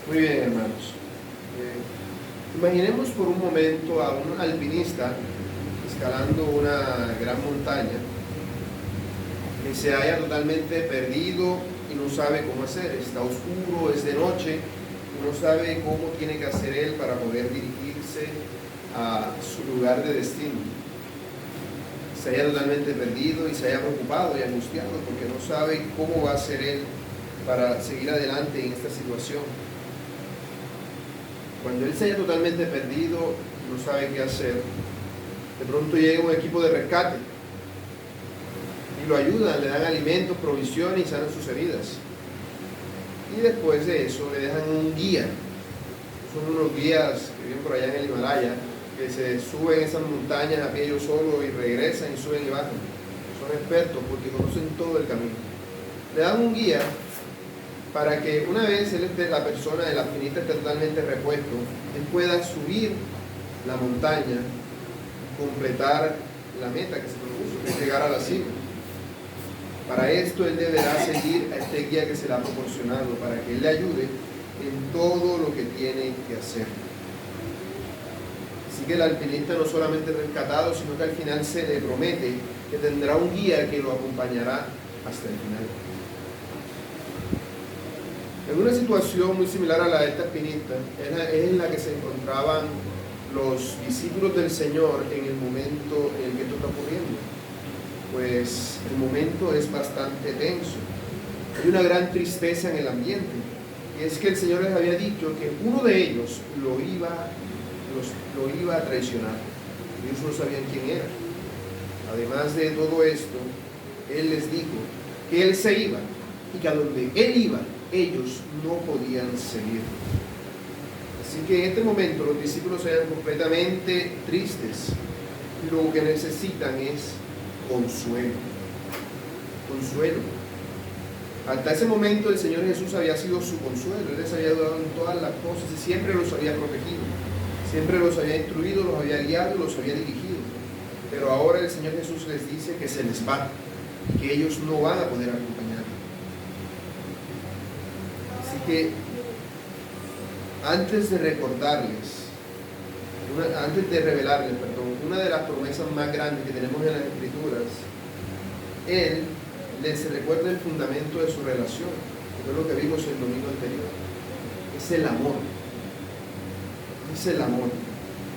Muy bien, hermanos. Imaginemos por un momento a un alpinista escalando una gran montaña que se haya totalmente perdido y no sabe cómo hacer. Está oscuro, es de noche, y no sabe cómo tiene que hacer él para poder dirigirse a su lugar de destino. Se haya totalmente perdido y se haya preocupado y angustiado porque no sabe cómo va a hacer él para seguir adelante en esta situación. Cuando él se haya totalmente perdido, no sabe qué hacer, de pronto llega un equipo de rescate y lo ayudan, le dan alimentos, provisiones y sanan sus heridas. Y después de eso le dejan un guía. Son unos guías que viven por allá en el Himalaya, que se suben esas montañas a pie ellos solos y regresan y suben y bajan. Son expertos porque conocen todo el camino. Le dan un guía para que una vez la persona, el alpinista, esté totalmente repuesto, él pueda subir la montaña, completar la meta que se propuso, que es llegar a la cima. Para esto él deberá seguir a este guía que se le ha proporcionado, para que él le ayude en todo lo que tiene que hacer. Así que el alpinista no solamente es rescatado, sino que al final se le promete que tendrá un guía que lo acompañará hasta el final. En una situación muy similar a la de este alpinista, es en la que se encontraban los discípulos del Señor en el momento en el que esto está ocurriendo. Pues el momento es bastante tenso. Hay una gran tristeza en el ambiente. Y es que el Señor les había dicho que uno de ellos lo iba a traicionar. Ellos no sabían quién era. Además de todo esto, Él les dijo que Él se iba y que a donde Él iba, ellos no podían seguir. Así que en este momento los discípulos se hallan completamente tristes. Lo que necesitan es consuelo. Consuelo. Hasta ese momento el Señor Jesús había sido su consuelo. Él les había dado en todas las cosas y siempre los había protegido. Siempre los había instruido, los había guiado, los había dirigido. Pero ahora el Señor Jesús les dice que se les va y que ellos no van a poder acompañarlo. Así que antes de revelarles, una de las promesas más grandes que tenemos en las Escrituras, Él les recuerda el fundamento de su relación, que es lo que vimos el domingo anterior. Es el amor. Es el amor.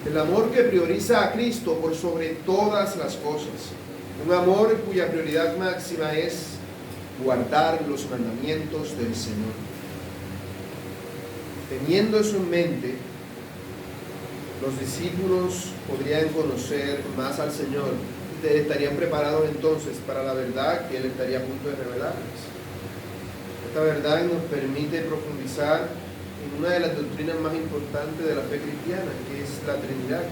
El amor que prioriza a Cristo por sobre todas las cosas. Un amor cuya prioridad máxima es guardar los mandamientos del Señor. Teniendo eso en mente, los discípulos podrían conocer más al Señor y estarían preparados entonces para la verdad que Él estaría a punto de revelarles. Esta verdad nos permite profundizar en una de las doctrinas más importantes de la fe cristiana, que es la Trinidad.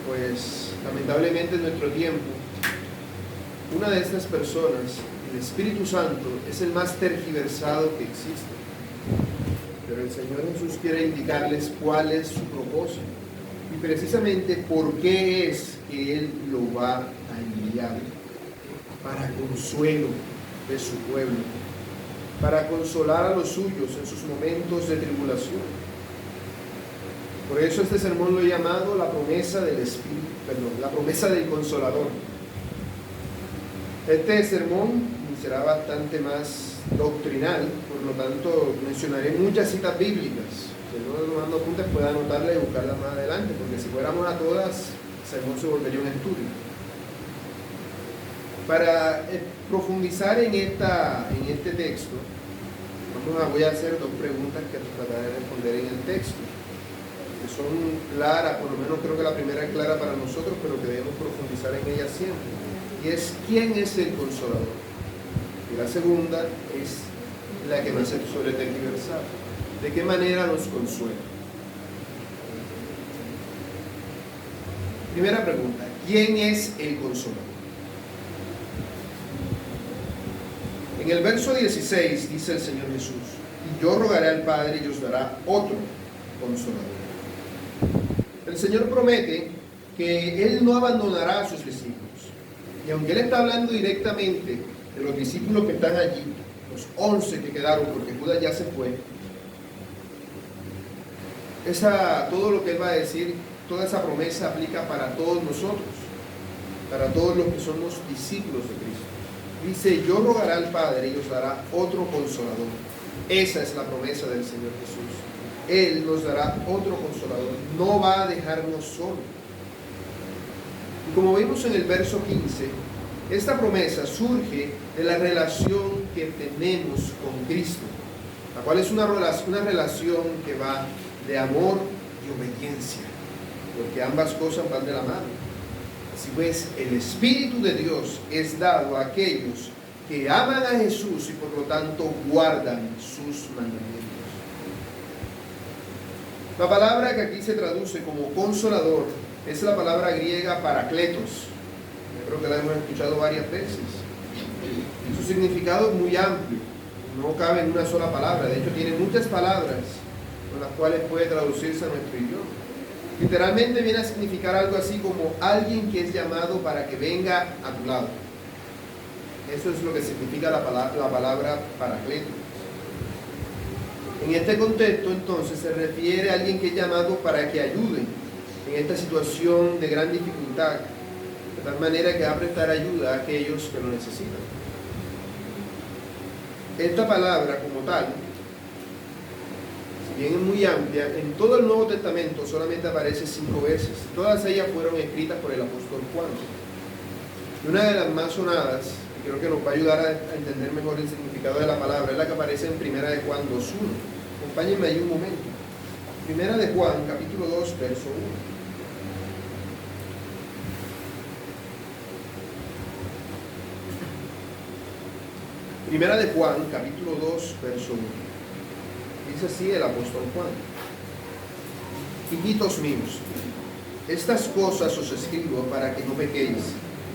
Pues lamentablemente en nuestro tiempo, una de estas personas, el Espíritu Santo, es el más tergiversado que existe. Pero el Señor Jesús quiere indicarles cuál es su propósito y precisamente por qué es que Él lo va a enviar: para consuelo de su pueblo, para consolar a los suyos en sus momentos de tribulación. Por eso este sermón lo he llamado la promesa del Espíritu, la promesa del Consolador. Este sermón será bastante más doctrinal, por lo tanto mencionaré muchas citas bíblicas. Si no tomando apuntes puede anotarlas y buscarlas más adelante, porque si fuéramos a todas, el sermón se volvería un estudio. Para profundizar en este texto, voy a hacer dos preguntas que trataré de responder en el texto, que son claras, por lo menos creo que la primera es clara para nosotros, pero que debemos profundizar en ella siempre. Y es: ¿quién es el Consolador? Y la segunda es la que me hace sobre tergiversar. ¿De qué manera nos consuela? Primera pregunta: ¿quién es el Consolador? En el verso 16 dice el Señor Jesús: y yo rogaré al Padre y os dará otro Consolador. El Señor promete que Él no abandonará a sus discípulos. Y aunque Él está hablando directamente de los discípulos que están allí, los 11 que quedaron porque Judas ya se fue, todo lo que Él va a decir, toda esa promesa aplica para todos nosotros, para todos los que somos discípulos de Cristo. Dice, yo rogaré al Padre y os dará otro consolador. Esa es la promesa del Señor Jesús. Él nos dará otro consolador, no va a dejarnos solos. Y como vimos en el verso 15, esta promesa surge de la relación que tenemos con Cristo, la cual es una relación que va de amor y obediencia, porque ambas cosas van de la mano. Así pues, el Espíritu de Dios es dado a aquellos que aman a Jesús y por lo tanto guardan sus mandamientos. La palabra que aquí se traduce como consolador es la palabra griega parakletos. Yo creo que la hemos escuchado varias veces. Su significado es muy amplio, no cabe en una sola palabra. De hecho, tiene muchas palabras con las cuales puede traducirse a nuestro idioma. Literalmente viene a significar algo así como alguien que es llamado para que venga a tu lado. Eso es lo que significa la palabra parakletos. En este contexto, entonces, se refiere a alguien que es llamado para que ayude en esta situación de gran dificultad, de tal manera que va a prestar ayuda a aquellos que lo necesitan. Esta palabra como tal, si bien es muy amplia, en todo el Nuevo Testamento solamente aparece 5 veces. Todas ellas fueron escritas por el apóstol Juan. Y una de las más sonadas, y creo que nos va a ayudar a entender mejor el significado de la palabra, es la que aparece en 1 Juan 2:1. Acompáñenme ahí un momento. 1 Juan, capítulo 2, verso 1. 1 Juan, capítulo 2, verso 1. Dice así el apóstol Juan: hijitos míos, estas cosas os escribo para que no pequéis,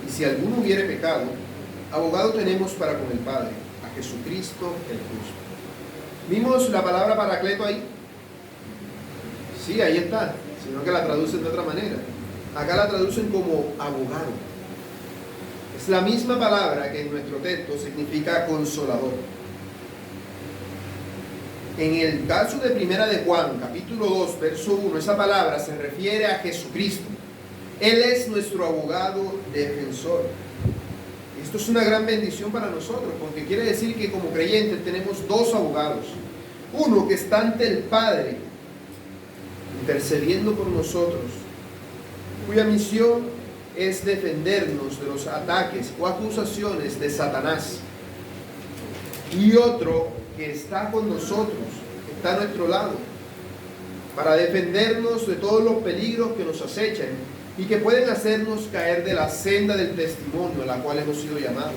y si alguno hubiere pecado, abogado tenemos para con el Padre, a Jesucristo el justo. ¿Vimos la palabra paracleto ahí? Sí, ahí está, sino que la traducen de otra manera. Acá la traducen como abogado. Es la misma palabra que en nuestro texto significa consolador. En el caso de 1 Juan, capítulo 2, verso 1, esa palabra se refiere a Jesucristo. Él es nuestro abogado defensor. Esto es una gran bendición para nosotros, porque quiere decir que como creyentes tenemos 2 abogados. Uno que está ante el Padre, intercediendo por nosotros, cuya misión es defendernos de los ataques o acusaciones de Satanás. Y otro que está con nosotros, que está a nuestro lado, para defendernos de todos los peligros que nos acechan y que pueden hacernos caer de la senda del testimonio a la cual hemos sido llamados,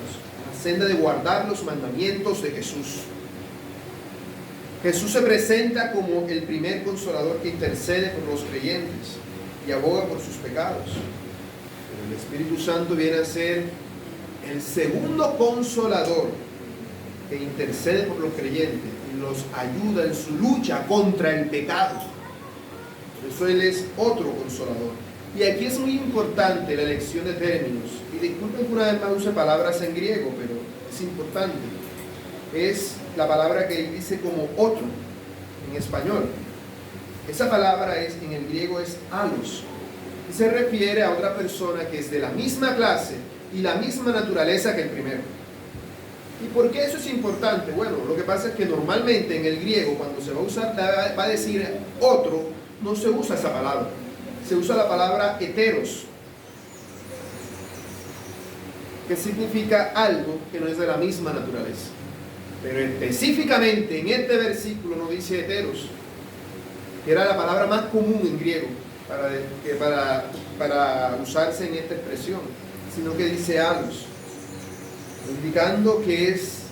la senda de guardar los mandamientos de Jesús. Jesús se presenta como el primer consolador que intercede por los creyentes y aboga por sus pecados. Pero el Espíritu Santo viene a ser el segundo consolador que intercede por los creyentes y los ayuda en su lucha contra el pecado. Por eso Él es otro consolador. Y aquí es muy importante la elección de términos. Y disculpen que una vez más use palabras en griego, pero es importante. Es la palabra que él dice como otro en español. Esa palabra en el griego es alos. Y se refiere a otra persona que es de la misma clase y la misma naturaleza que el primero. ¿Y por qué eso es importante? Bueno, lo que pasa es que normalmente en el griego, cuando se va a usar, va a decir otro, no se usa esa palabra. Se usa la palabra heteros, que significa algo que no es de la misma naturaleza. Pero específicamente en este versículo no dice heteros, que era la palabra más común en griego para usarse en esta expresión, sino que dice alos, indicando que es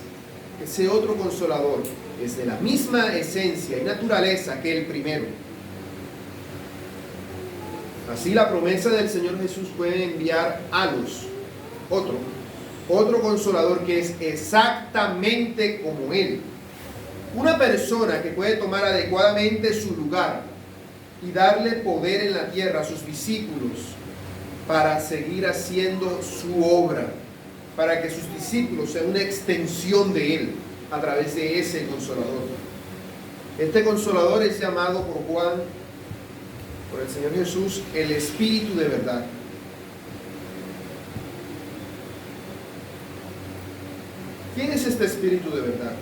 ese otro consolador, es de la misma esencia y naturaleza que el primero. Así la promesa del Señor Jesús puede enviar alos, otro consolador que es exactamente como Él. Una persona que puede tomar adecuadamente su lugar y darle poder en la tierra a sus discípulos para seguir haciendo su obra, para que sus discípulos sean una extensión de Él a través de ese consolador. Este consolador es llamado por Juan por el Señor Jesús el Espíritu de verdad. ¿Quién es este Espíritu de verdad?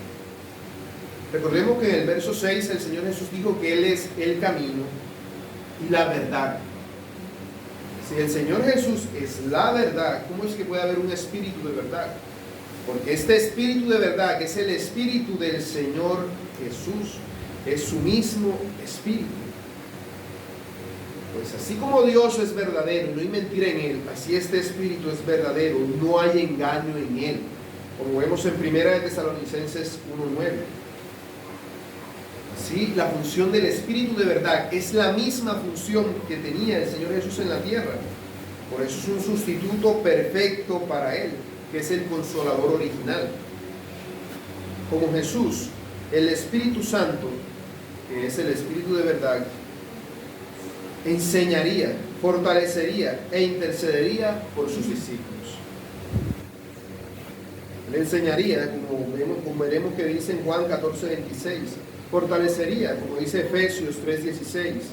Recordemos que en el verso 6 el Señor Jesús dijo que Él es el camino y la verdad. Si el Señor Jesús es la verdad, ¿cómo es que puede haber un Espíritu de verdad? Porque este Espíritu de verdad, que es el Espíritu del Señor Jesús, es su mismo Espíritu. Pues así como Dios es verdadero y no hay mentira en Él, así este Espíritu es verdadero, no hay engaño en Él, como vemos en 1 Tesalonicenses 1:9. Así, la función del Espíritu de verdad es la misma función que tenía el Señor Jesús en la tierra. Por eso es un sustituto perfecto para Él, que es el Consolador original. Como Jesús, el Espíritu Santo, que es el Espíritu de verdad, enseñaría, fortalecería e intercedería por sus discípulos. Él enseñaría, como veremos que dice en Juan 14:26, fortalecería, como dice Efesios 3:16,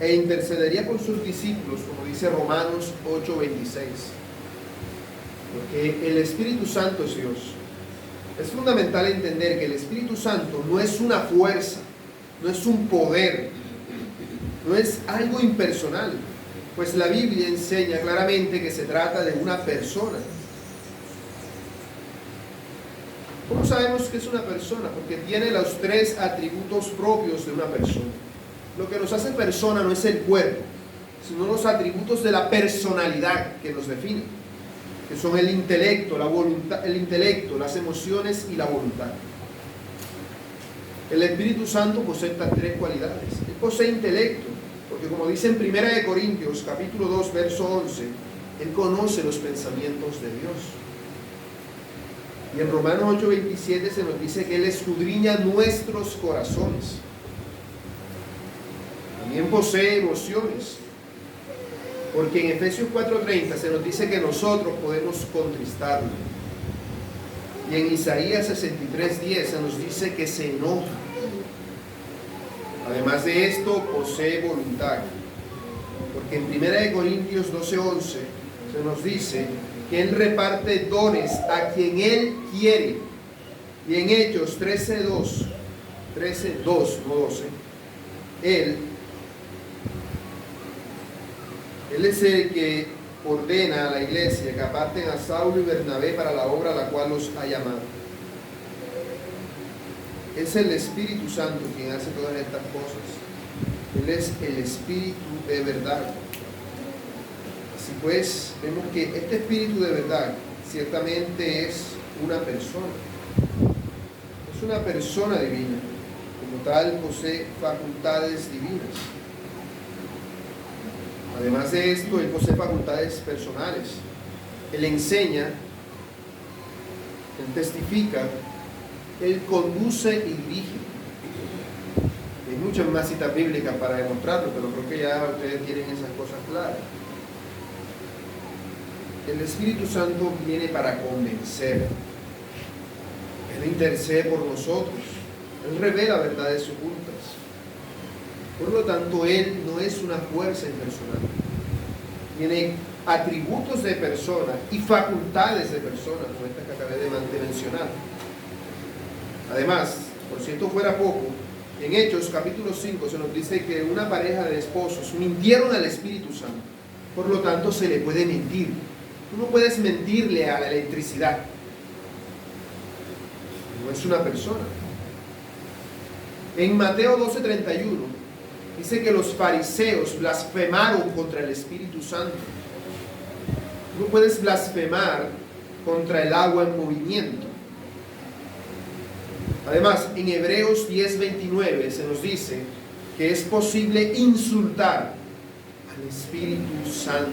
e intercedería por sus discípulos, como dice Romanos 8:26. Porque el Espíritu Santo es Dios. Es fundamental entender que el Espíritu Santo no es una fuerza, no es un poder, no es algo impersonal, pues la Biblia enseña claramente que se trata de una persona. ¿Cómo sabemos que es una persona? Porque tiene los tres atributos propios de una persona. Lo que nos hace persona no es el cuerpo, sino los atributos de la personalidad que nos definen, que son el intelecto, la voluntad, el intelecto, las emociones y la voluntad. El Espíritu Santo posee estas tres cualidades. Él posee intelecto, porque como dice en 1 Corintios capítulo 2, verso 11, Él conoce los pensamientos de Dios. Y en Romanos 8:27 se nos dice que Él escudriña nuestros corazones. También posee emociones, porque en Efesios 4:30 se nos dice que nosotros podemos contristarlo. Y en Isaías 63:10 se nos dice que se enoja. Además de esto, posee voluntad, porque en 1 Corintios 12:11 se nos dice que Él reparte dones a quien Él quiere. Y en Hechos 13:2, no 12, Él es el que ordena a la iglesia que aparten a Saulo y Bernabé para la obra a la cual los ha llamado. Es el Espíritu Santo quien hace todas estas cosas. Él es el Espíritu de verdad. Así pues, vemos que este Espíritu de verdad ciertamente es una persona. Es una persona divina. Como tal, posee facultades divinas. Además de esto, Él posee facultades personales. Él enseña, Él testifica, Él conduce y dirige. Hay muchas más citas bíblicas para demostrarlo, pero creo que ya ustedes tienen esas cosas claras. El Espíritu Santo viene para convencer. Él intercede por nosotros. Él revela verdades ocultas. Por lo tanto, Él no es una fuerza impersonal. Tiene atributos de persona y facultades de persona, como estas que acabé de mencionar. Además, por si esto fuera poco, en Hechos capítulo 5 se nos dice que una pareja de esposos mintieron al Espíritu Santo. Por lo tanto, se le puede mentir. Tú no puedes mentirle a la electricidad. No es una persona. En Mateo 12:31 dice que los fariseos blasfemaron contra el Espíritu Santo. Tú no puedes blasfemar contra el agua en movimiento. Además, en Hebreos 10:29 se nos dice que es posible insultar al Espíritu Santo.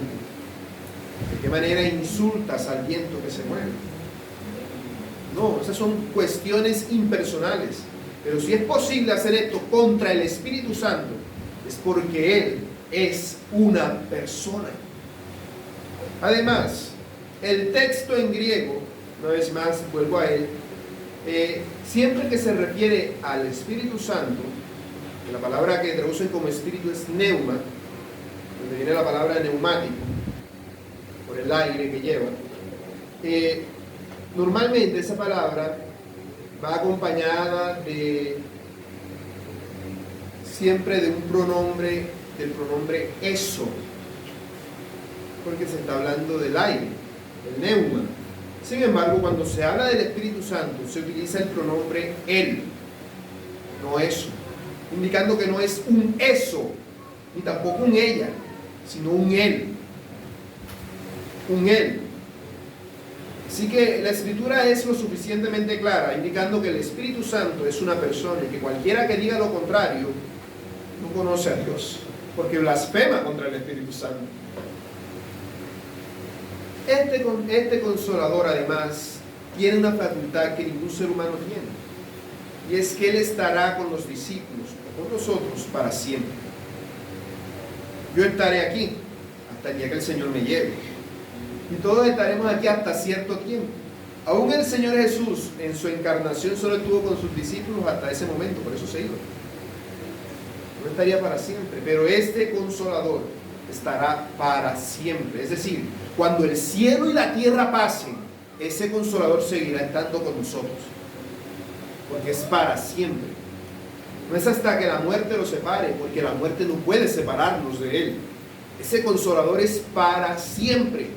¿De qué manera insultas al viento que se mueve? No, esas son cuestiones impersonales. Pero si es posible hacer esto contra el Espíritu Santo, es porque Él es una persona. Además, el texto en griego, una vez más vuelvo a él, siempre que se refiere al Espíritu Santo, la palabra que traducen como Espíritu es pneuma, donde viene la palabra neumático, por el aire que lleva, normalmente esa palabra va acompañada siempre de un pronombre, del pronombre eso, porque se está hablando del aire, el neuma. Sin embargo, cuando se habla del Espíritu Santo, se utiliza el pronombre él, no eso, indicando que no es un eso, ni tampoco un ella, sino un él. Un él. Así que la Escritura es lo suficientemente clara, indicando que el Espíritu Santo es una persona y que cualquiera que diga lo contrario no conoce a Dios, porque blasfema contra el Espíritu Santo. Este Consolador, además, tiene una facultad que ningún ser humano tiene, y es que Él estará con los discípulos, o con nosotros, para siempre. Yo estaré aquí hasta el día que el Señor me lleve, y todos estaremos aquí hasta cierto tiempo. Aún el Señor Jesús, en su encarnación, solo estuvo con sus discípulos hasta ese momento, por eso se iba. No estaría para siempre, pero este Consolador estará para siempre. Es decir, cuando el cielo y la tierra pasen, ese Consolador seguirá estando con nosotros, porque es para siempre. No es hasta que la muerte lo separe, porque la muerte no puede separarnos de Él. Ese Consolador es para siempre.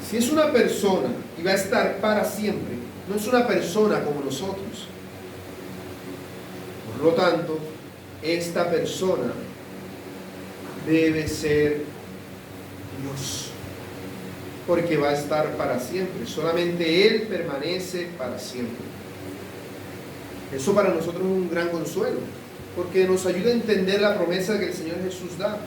Si es una persona y va a estar para siempre, no es una persona como nosotros. Por lo tanto, esta persona debe ser Dios, porque va a estar para siempre. Solamente Él permanece para siempre. Eso para nosotros es un gran consuelo, porque nos ayuda a entender la promesa que el Señor Jesús da: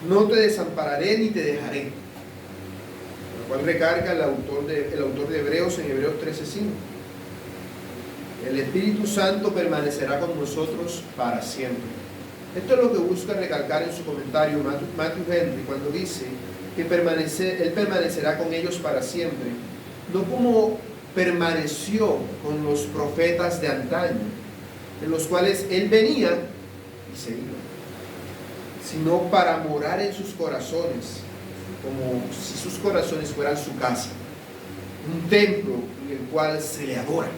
no te desampararé ni te dejaré, la cual recarga el autor de Hebreos en Hebreos 13:5. El Espíritu Santo permanecerá con nosotros para siempre. Esto es lo que busca recalcar en su comentario Matthew Henry cuando dice que Él permanecerá con ellos para siempre, no como permaneció con los profetas de antaño, en los cuales Él venía y se iba, sino para morar en sus corazones, como si sus corazones fueran su casa, un templo en el cual se le adora.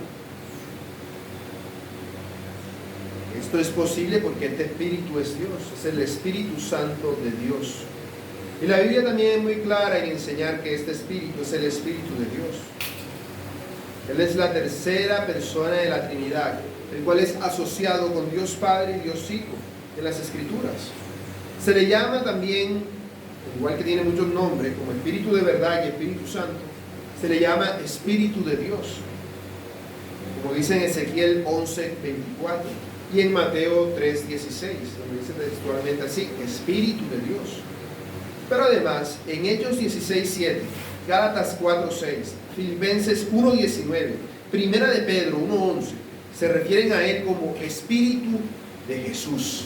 Esto es posible porque este Espíritu es Dios, es el Espíritu Santo de Dios. Y la Biblia también es muy clara en enseñar que este Espíritu es el Espíritu de Dios. Él es la tercera persona de la Trinidad, el cual es asociado con Dios Padre y Dios Hijo en las Escrituras. Se le llama también, igual que tiene muchos nombres, como Espíritu de verdad y Espíritu Santo, se le llama Espíritu de Dios, como dice en Ezequiel 11:24 y en Mateo 3:16, donde dice textualmente así: Espíritu de Dios. Pero además, en Hechos 16:7, Gálatas 4:6, Filipenses 1:19, Primera de Pedro 1:11, se refieren a Él como Espíritu de Jesús.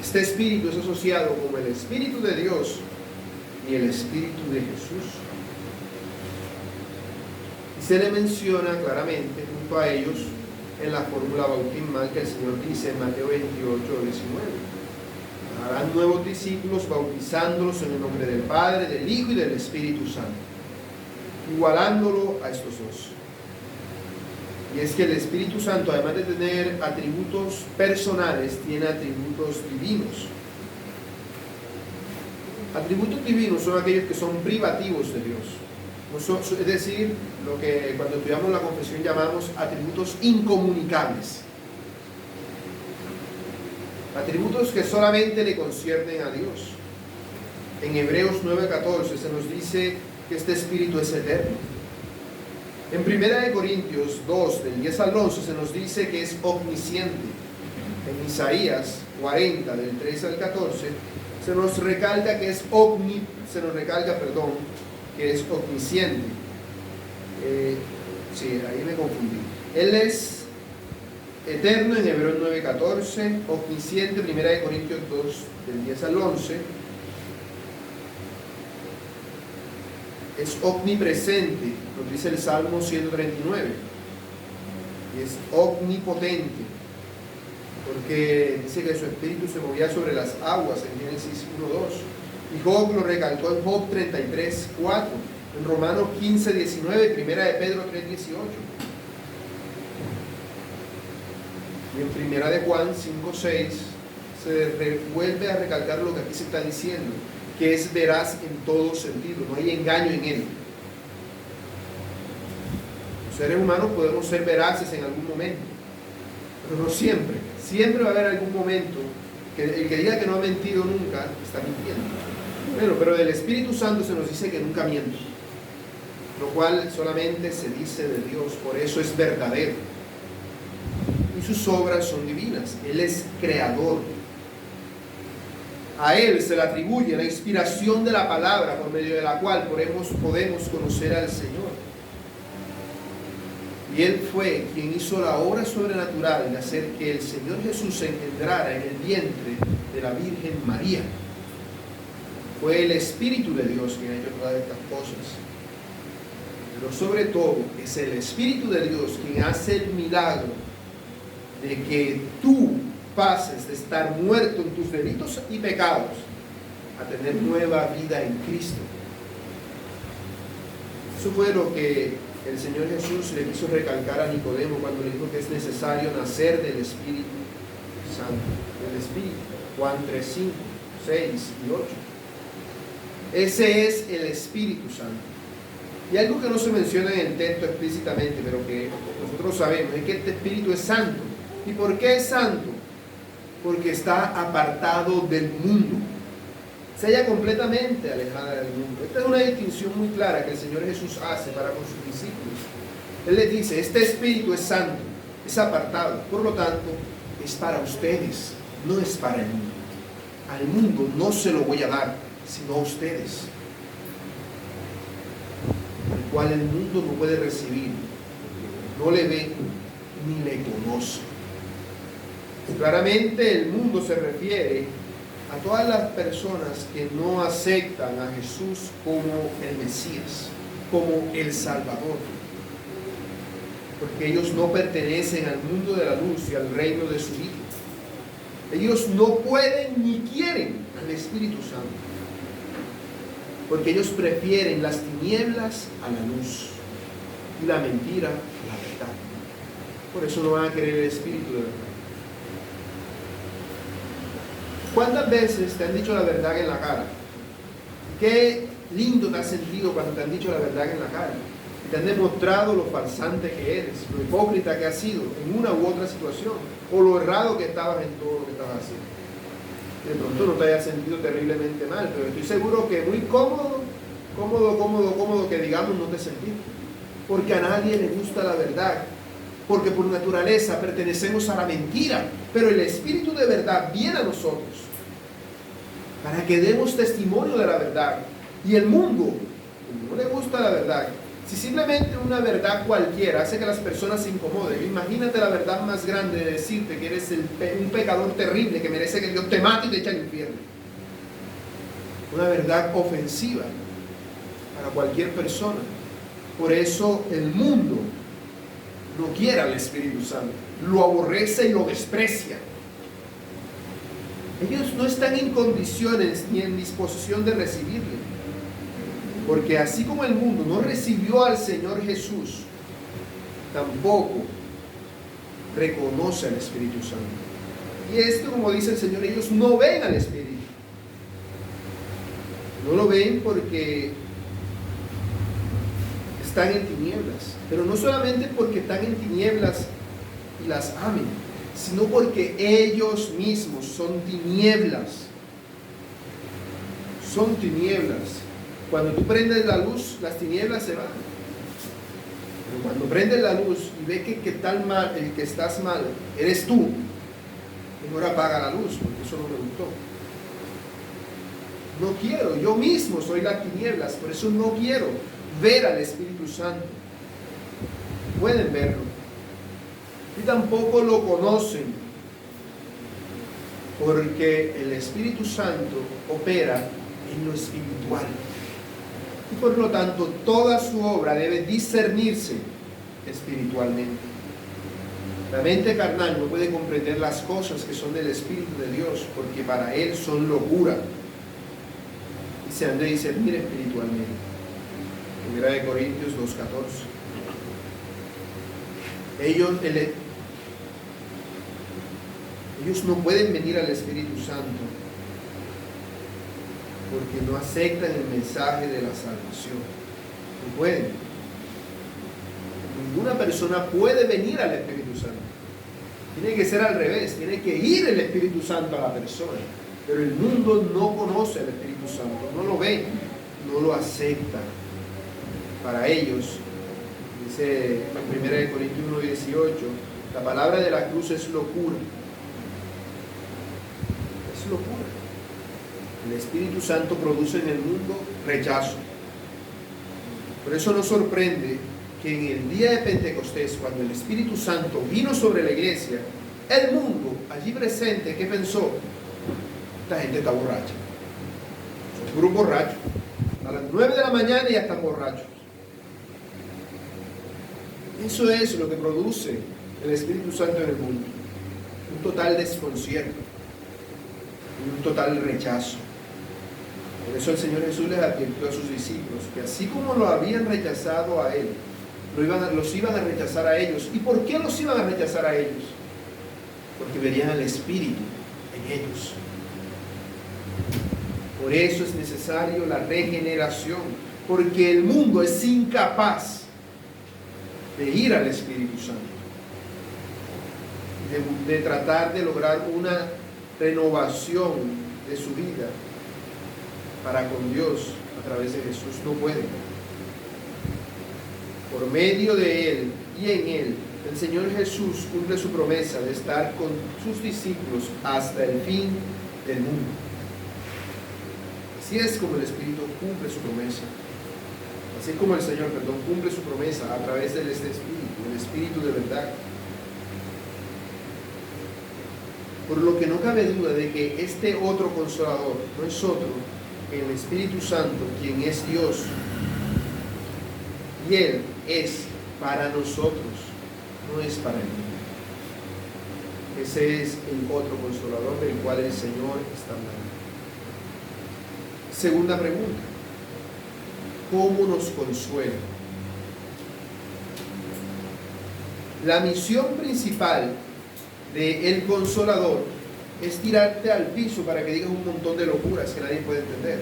Este Espíritu es asociado como el Espíritu de Dios y el Espíritu de Jesús. Y se le menciona claramente junto a ellos en la fórmula bautismal que el Señor dice en Mateo 28:19. Harán nuevos discípulos bautizándolos en el nombre del Padre, del Hijo y del Espíritu Santo, igualándolo a estos dos. Y es que el Espíritu Santo, además de tener atributos personales, tiene atributos divinos. Atributos divinos son aquellos que son privativos de Dios. Es decir, lo que cuando estudiamos la confesión llamamos atributos incomunicables. Atributos que solamente le conciernen a Dios. En Hebreos 9:14 se nos dice que este Espíritu es eterno. En 1 Corintios 2, del 10 al 11, se nos dice que es omnisciente. En Isaías 40, del 13 al 14, se nos recalca que es omnisciente. Sí, ahí me confundí. Él es eterno en Hebreos 9:14, omnisciente, 1 Corintios 2, del 10 al 11. Es omnipresente, nos dice el Salmo 139, y es omnipotente. porque dice que su espíritu se movía sobre las aguas en Génesis 1:2. Y Job lo recalcó en Job 33:4, en Romanos 15:19, primera de Pedro 3:18. Y en primera de Juan 5:6 se vuelve a recalcar lo que aquí se está diciendo, que es veraz en todo sentido, no hay engaño en él. Los seres humanos podemos ser veraces en algún momento, pero no siempre. Siempre va a haber algún momento que el que diga que no ha mentido nunca está mintiendo. Bueno, pero del Espíritu Santo se nos dice que nunca miente, lo cual solamente se dice de Dios, por eso es verdadero. Y sus obras son divinas. Él es creador. A Él se le atribuye la inspiración de la palabra por medio de la cual podemos conocer al Señor. Y Él fue quien hizo la obra sobrenatural de hacer que el Señor Jesús se engendrara en el vientre de la Virgen María. Fue el Espíritu de Dios quien ha hecho todas estas cosas. Pero sobre todo es el Espíritu de Dios quien hace el milagro de que tú pases de estar muerto en tus delitos y pecados a tener nueva vida en Cristo. Eso fue lo que el Señor Jesús le quiso recalcar a Nicodemo cuando le dijo que es necesario nacer del Espíritu Santo, del Espíritu. Juan 3:5, 6 y 8. Ese es el Espíritu Santo. Y algo que no se menciona en el texto explícitamente, pero que nosotros sabemos, es que este Espíritu es santo. ¿Y por qué es santo? Porque está apartado del mundo. Se halla completamente alejada del mundo. Esta es una distinción muy clara que el Señor Jesús hace para con sus discípulos. Él les dice, este Espíritu es santo, es apartado, por lo tanto, es para ustedes, no es para el mundo. Al mundo no se lo voy a dar, sino a ustedes, el cual el mundo no puede recibir, no le ve ni le conoce. Claramente el mundo se refiere a todas las personas que no aceptan a Jesús como el Mesías, como el Salvador, porque ellos no pertenecen al mundo de la luz y al reino de su Hijo. Ellos no pueden ni quieren al Espíritu Santo, porque ellos prefieren las tinieblas a la luz y la mentira a la verdad. Por eso no van a querer el Espíritu de verdad. ¿Cuántas veces te han dicho la verdad en la cara? Qué lindo te has sentido cuando te han dicho la verdad en la cara. Y te han demostrado lo farsante que eres, lo hipócrita que has sido en una u otra situación, o lo errado que estabas en todo lo que estabas haciendo. De pronto no te hayas sentido terriblemente mal, pero estoy seguro que muy cómodo que digamos no te sentiste. Porque a nadie le gusta la verdad. Porque por naturaleza pertenecemos a la mentira, pero el Espíritu de verdad viene a nosotros para que demos testimonio de la verdad. Y el mundo, como no le gusta la verdad, si simplemente una verdad cualquiera hace que las personas se incomoden, imagínate la verdad más grande de decirte que eres un pecador terrible que merece que Dios te mate y te eche al infierno. Una verdad ofensiva para cualquier persona. Por eso el mundo no quiere al Espíritu Santo, lo aborrece y lo desprecia. Ellos no están en condiciones ni en disposición de recibirle, porque así como el mundo no recibió al Señor Jesús, tampoco reconoce al Espíritu Santo. Y esto, como dice el Señor, ellos no ven al Espíritu. No lo ven porque están en tinieblas, pero no solamente porque están en tinieblas y las amen, sino porque ellos mismos son tinieblas. Son tinieblas. Cuando tú prendes la luz, las tinieblas se van. Pero cuando prendes la luz y ves que tal mal, el que estás mal, eres tú, mejor apaga la luz, porque eso no me gustó. No quiero, yo mismo soy las tinieblas, por eso no quiero ver al Espíritu Santo. Pueden verlo y tampoco lo conocen, porque el Espíritu Santo opera en lo espiritual y por lo tanto toda su obra debe discernirse espiritualmente. La mente carnal no puede comprender las cosas que son del Espíritu de Dios, porque para él son locura y se han de discernir espiritualmente. 1 Corintios 2:14. Ellos no pueden venir al Espíritu Santo porque no aceptan el mensaje de la salvación. No pueden. Ninguna persona puede venir al Espíritu Santo. Tiene que ser al revés, tiene que ir el Espíritu Santo a la persona. Pero el mundo no conoce al Espíritu Santo, no lo ve, no lo acepta. Para ellos, dice en 1 Corintios 1:18, la palabra de la cruz es locura. Es locura. El Espíritu Santo produce en el mundo rechazo. Por eso nos sorprende que en el día de Pentecostés, cuando el Espíritu Santo vino sobre la iglesia, el mundo allí presente, ¿qué pensó? Esta gente está borracha. Son puros borrachos. A las 9 de la mañana ya están borrachos. Eso es lo que produce el Espíritu Santo en el mundo. Un total desconcierto y un total rechazo. Por eso el Señor Jesús les advirtió a sus discípulos que así como lo habían rechazado a Él, los iban a rechazar a ellos. ¿Y por qué los iban a rechazar a ellos? Porque verían al Espíritu en ellos. Por eso es necesario la regeneración, porque el mundo es incapaz de ir al Espíritu Santo, de tratar de lograr una renovación de su vida para con Dios a través de Jesús. No puede. Por medio de Él y en Él, el Señor Jesús cumple su promesa de estar con sus discípulos hasta el fin del mundo. Así es como el Espíritu cumple su promesa. Así como el Señor, cumple su promesa a través de este Espíritu, el Espíritu de verdad. Por lo que no cabe duda de que este otro Consolador no es otro que el Espíritu Santo, quien es Dios. Y Él es para nosotros, no es para el mundo. Ese es el otro Consolador del cual el Señor está hablando. Segunda pregunta. ¿Cómo nos consuela? La misión principal del Consolador es tirarte al piso para que digas un montón de locuras que nadie puede entender.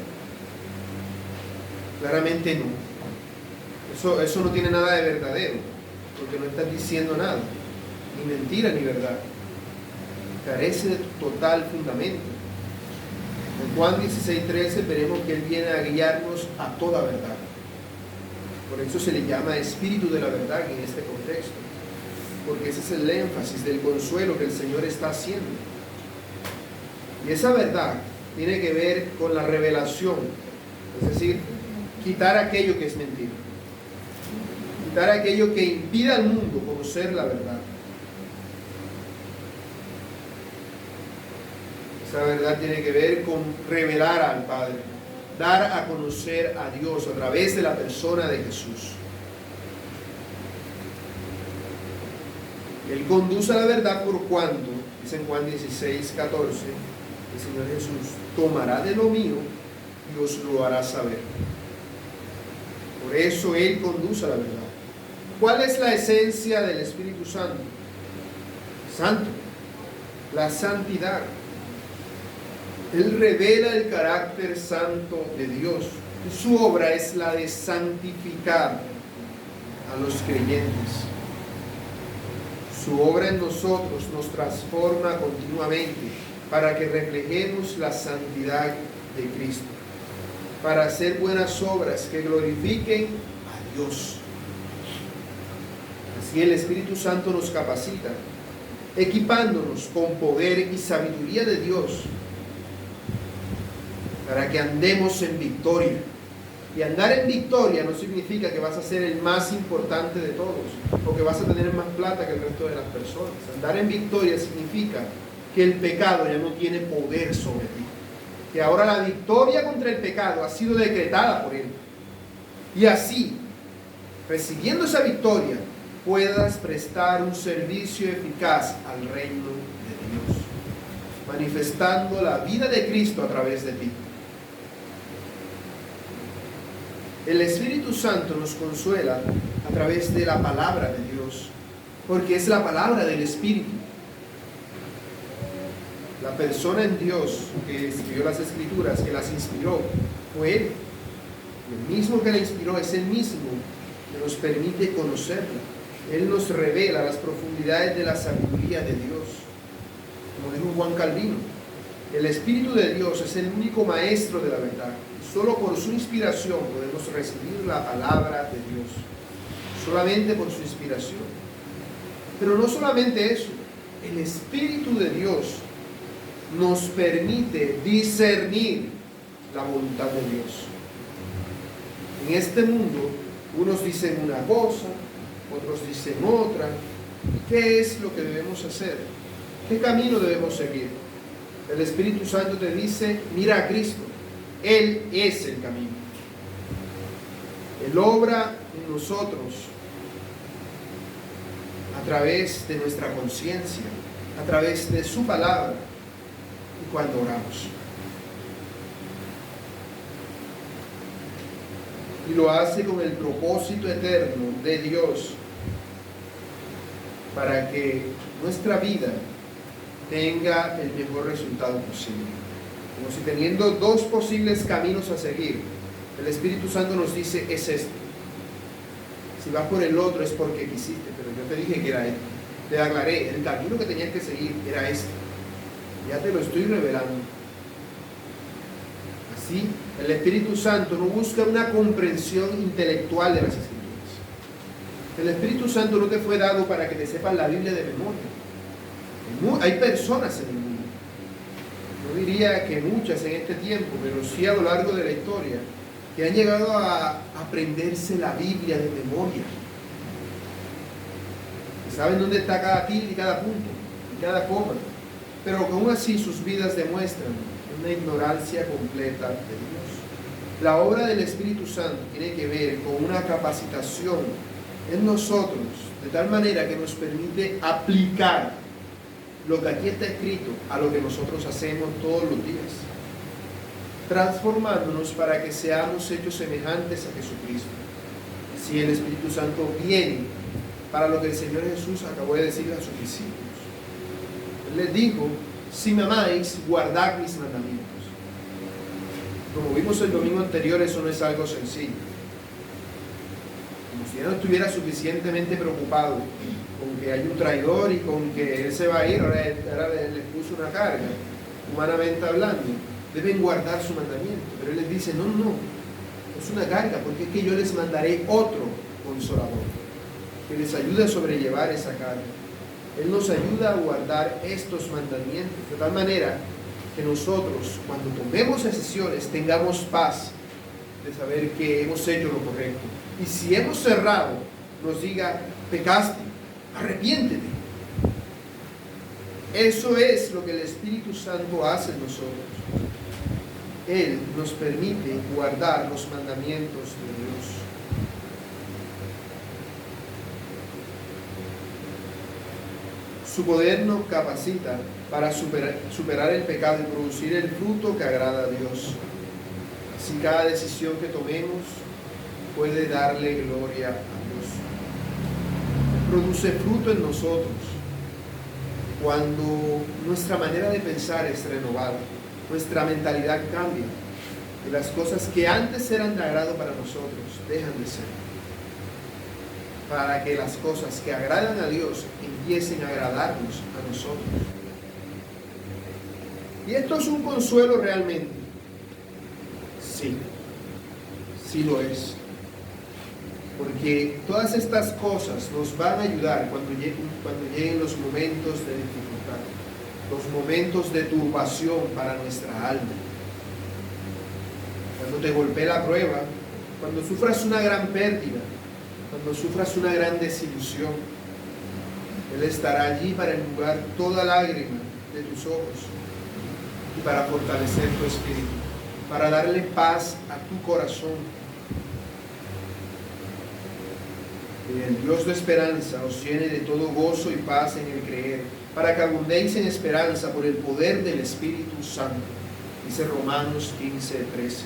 Claramente no. Eso no tiene nada de verdadero, porque no estás diciendo nada, ni mentira ni verdad. Carece de total fundamento. En Juan 16:13 veremos que Él viene a guiarnos a toda verdad. Por eso se le llama Espíritu de la verdad en este contexto, porque ese es el énfasis del consuelo que el Señor está haciendo. Y esa verdad tiene que ver con la revelación, es decir, quitar aquello que es mentira, quitar aquello que impida al mundo conocer la verdad. Esa verdad tiene que ver con revelar al Padre, dar a conocer a Dios a través de la persona de Jesús. Él conduce a la verdad por cuanto, dice en Juan 16:14, el Señor Jesús tomará de lo mío y os lo hará saber. Por eso Él conduce a la verdad. ¿Cuál es la esencia del Espíritu Santo? Santo, la santidad. Él revela el carácter santo de Dios. Su obra es la de santificar a los creyentes. Su obra en nosotros nos transforma continuamente para que reflejemos la santidad de Cristo, para hacer buenas obras que glorifiquen a Dios. Así el Espíritu Santo nos capacita, equipándonos con poder y sabiduría de Dios, para que andemos en victoria. Y andar en victoria no significa que vas a ser el más importante de todos, o que vas a tener más plata que el resto de las personas. Andar en victoria significa que el pecado ya no tiene poder sobre ti, que ahora la victoria contra el pecado ha sido decretada por Él. Y así, recibiendo esa victoria, puedas prestar un servicio eficaz al reino de Dios, manifestando la vida de Cristo a través de ti. El Espíritu Santo nos consuela a través de la palabra de Dios, porque es la palabra del Espíritu. La persona en Dios que escribió las Escrituras, que las inspiró, fue Él. El mismo que la inspiró es el mismo que nos permite conocerla. Él nos revela las profundidades de la sabiduría de Dios. Como dijo Juan Calvino, el Espíritu de Dios es el único maestro de la verdad. Solo por su inspiración podemos recibir la palabra de Dios. Solamente por su inspiración. Pero no solamente eso, el Espíritu de Dios nos permite discernir la voluntad de Dios. En este mundo, unos dicen una cosa, otros dicen otra. ¿Qué es lo que debemos hacer? ¿Qué camino debemos seguir? El Espíritu Santo te dice, mira a Cristo. Él es el camino. Él obra en nosotros a través de nuestra conciencia, a través de su palabra y cuando oramos. Y lo hace con el propósito eterno de Dios para que nuestra vida tenga el mejor resultado posible. Como si teniendo dos posibles caminos a seguir, el Espíritu Santo nos dice, es este. Si vas por el otro es porque quisiste, pero yo te dije que era este. Te aclaré, el camino que tenías que seguir era este. Ya te lo estoy revelando. Así, el Espíritu Santo no busca una comprensión intelectual de las Escrituras. El Espíritu Santo no te fue dado para que te sepas la Biblia de memoria. Hay personas en el mundo. No diría que muchas en este tiempo, pero sí a lo largo de la historia, que han llegado a aprenderse la Biblia de memoria. Que saben dónde está cada tilde y cada punto, y cada coma. Pero aún así sus vidas demuestran una ignorancia completa de Dios. La obra del Espíritu Santo tiene que ver con una capacitación en nosotros, de tal manera que nos permite aplicar lo que aquí está escrito a lo que nosotros hacemos todos los días, transformándonos para que seamos hechos semejantes a Jesucristo. Si el Espíritu Santo viene para lo que el Señor Jesús acabó de decir a sus discípulos. Él les dijo, si me amáis, guardad mis mandamientos. Como vimos el domingo anterior, eso no es algo sencillo. Como si él no estuviera suficientemente preocupado con que hay un traidor y con que él se va a ir, ahora les puso una carga, humanamente hablando. Deben guardar su mandamiento. Pero él les dice, no, es una carga, porque es que yo les mandaré otro consolador, que les ayude a sobrellevar esa carga. Él nos ayuda a guardar estos mandamientos, de tal manera que nosotros, cuando tomemos decisiones, tengamos paz de saber que hemos hecho lo correcto. Y si hemos cerrado, nos diga, pecaste, arrepiéntete. Eso es lo que el Espíritu Santo hace en nosotros. Él nos permite guardar los mandamientos de Dios. Su poder nos capacita para superar el pecado y producir el fruto que agrada a Dios. Así cada decisión que tomemos puede darle gloria a Dios. Produce fruto en nosotros cuando nuestra manera de pensar es renovada, nuestra mentalidad cambia y las cosas que antes eran de agrado para nosotros dejan de ser, para que las cosas que agradan a Dios empiecen a agradarnos a nosotros. ¿Y esto es un consuelo realmente? Sí lo es. Porque todas estas cosas nos van a ayudar cuando lleguen los momentos de dificultad, los momentos de turbación para nuestra alma. Cuando te golpee la prueba, cuando sufras una gran pérdida, cuando sufras una gran desilusión, Él estará allí para enjugar toda lágrima de tus ojos y para fortalecer tu espíritu, para darle paz a tu corazón. El Dios de esperanza os llene de todo gozo y paz en el creer, para que abundéis en esperanza por el poder del Espíritu Santo. Dice Romanos 15:13.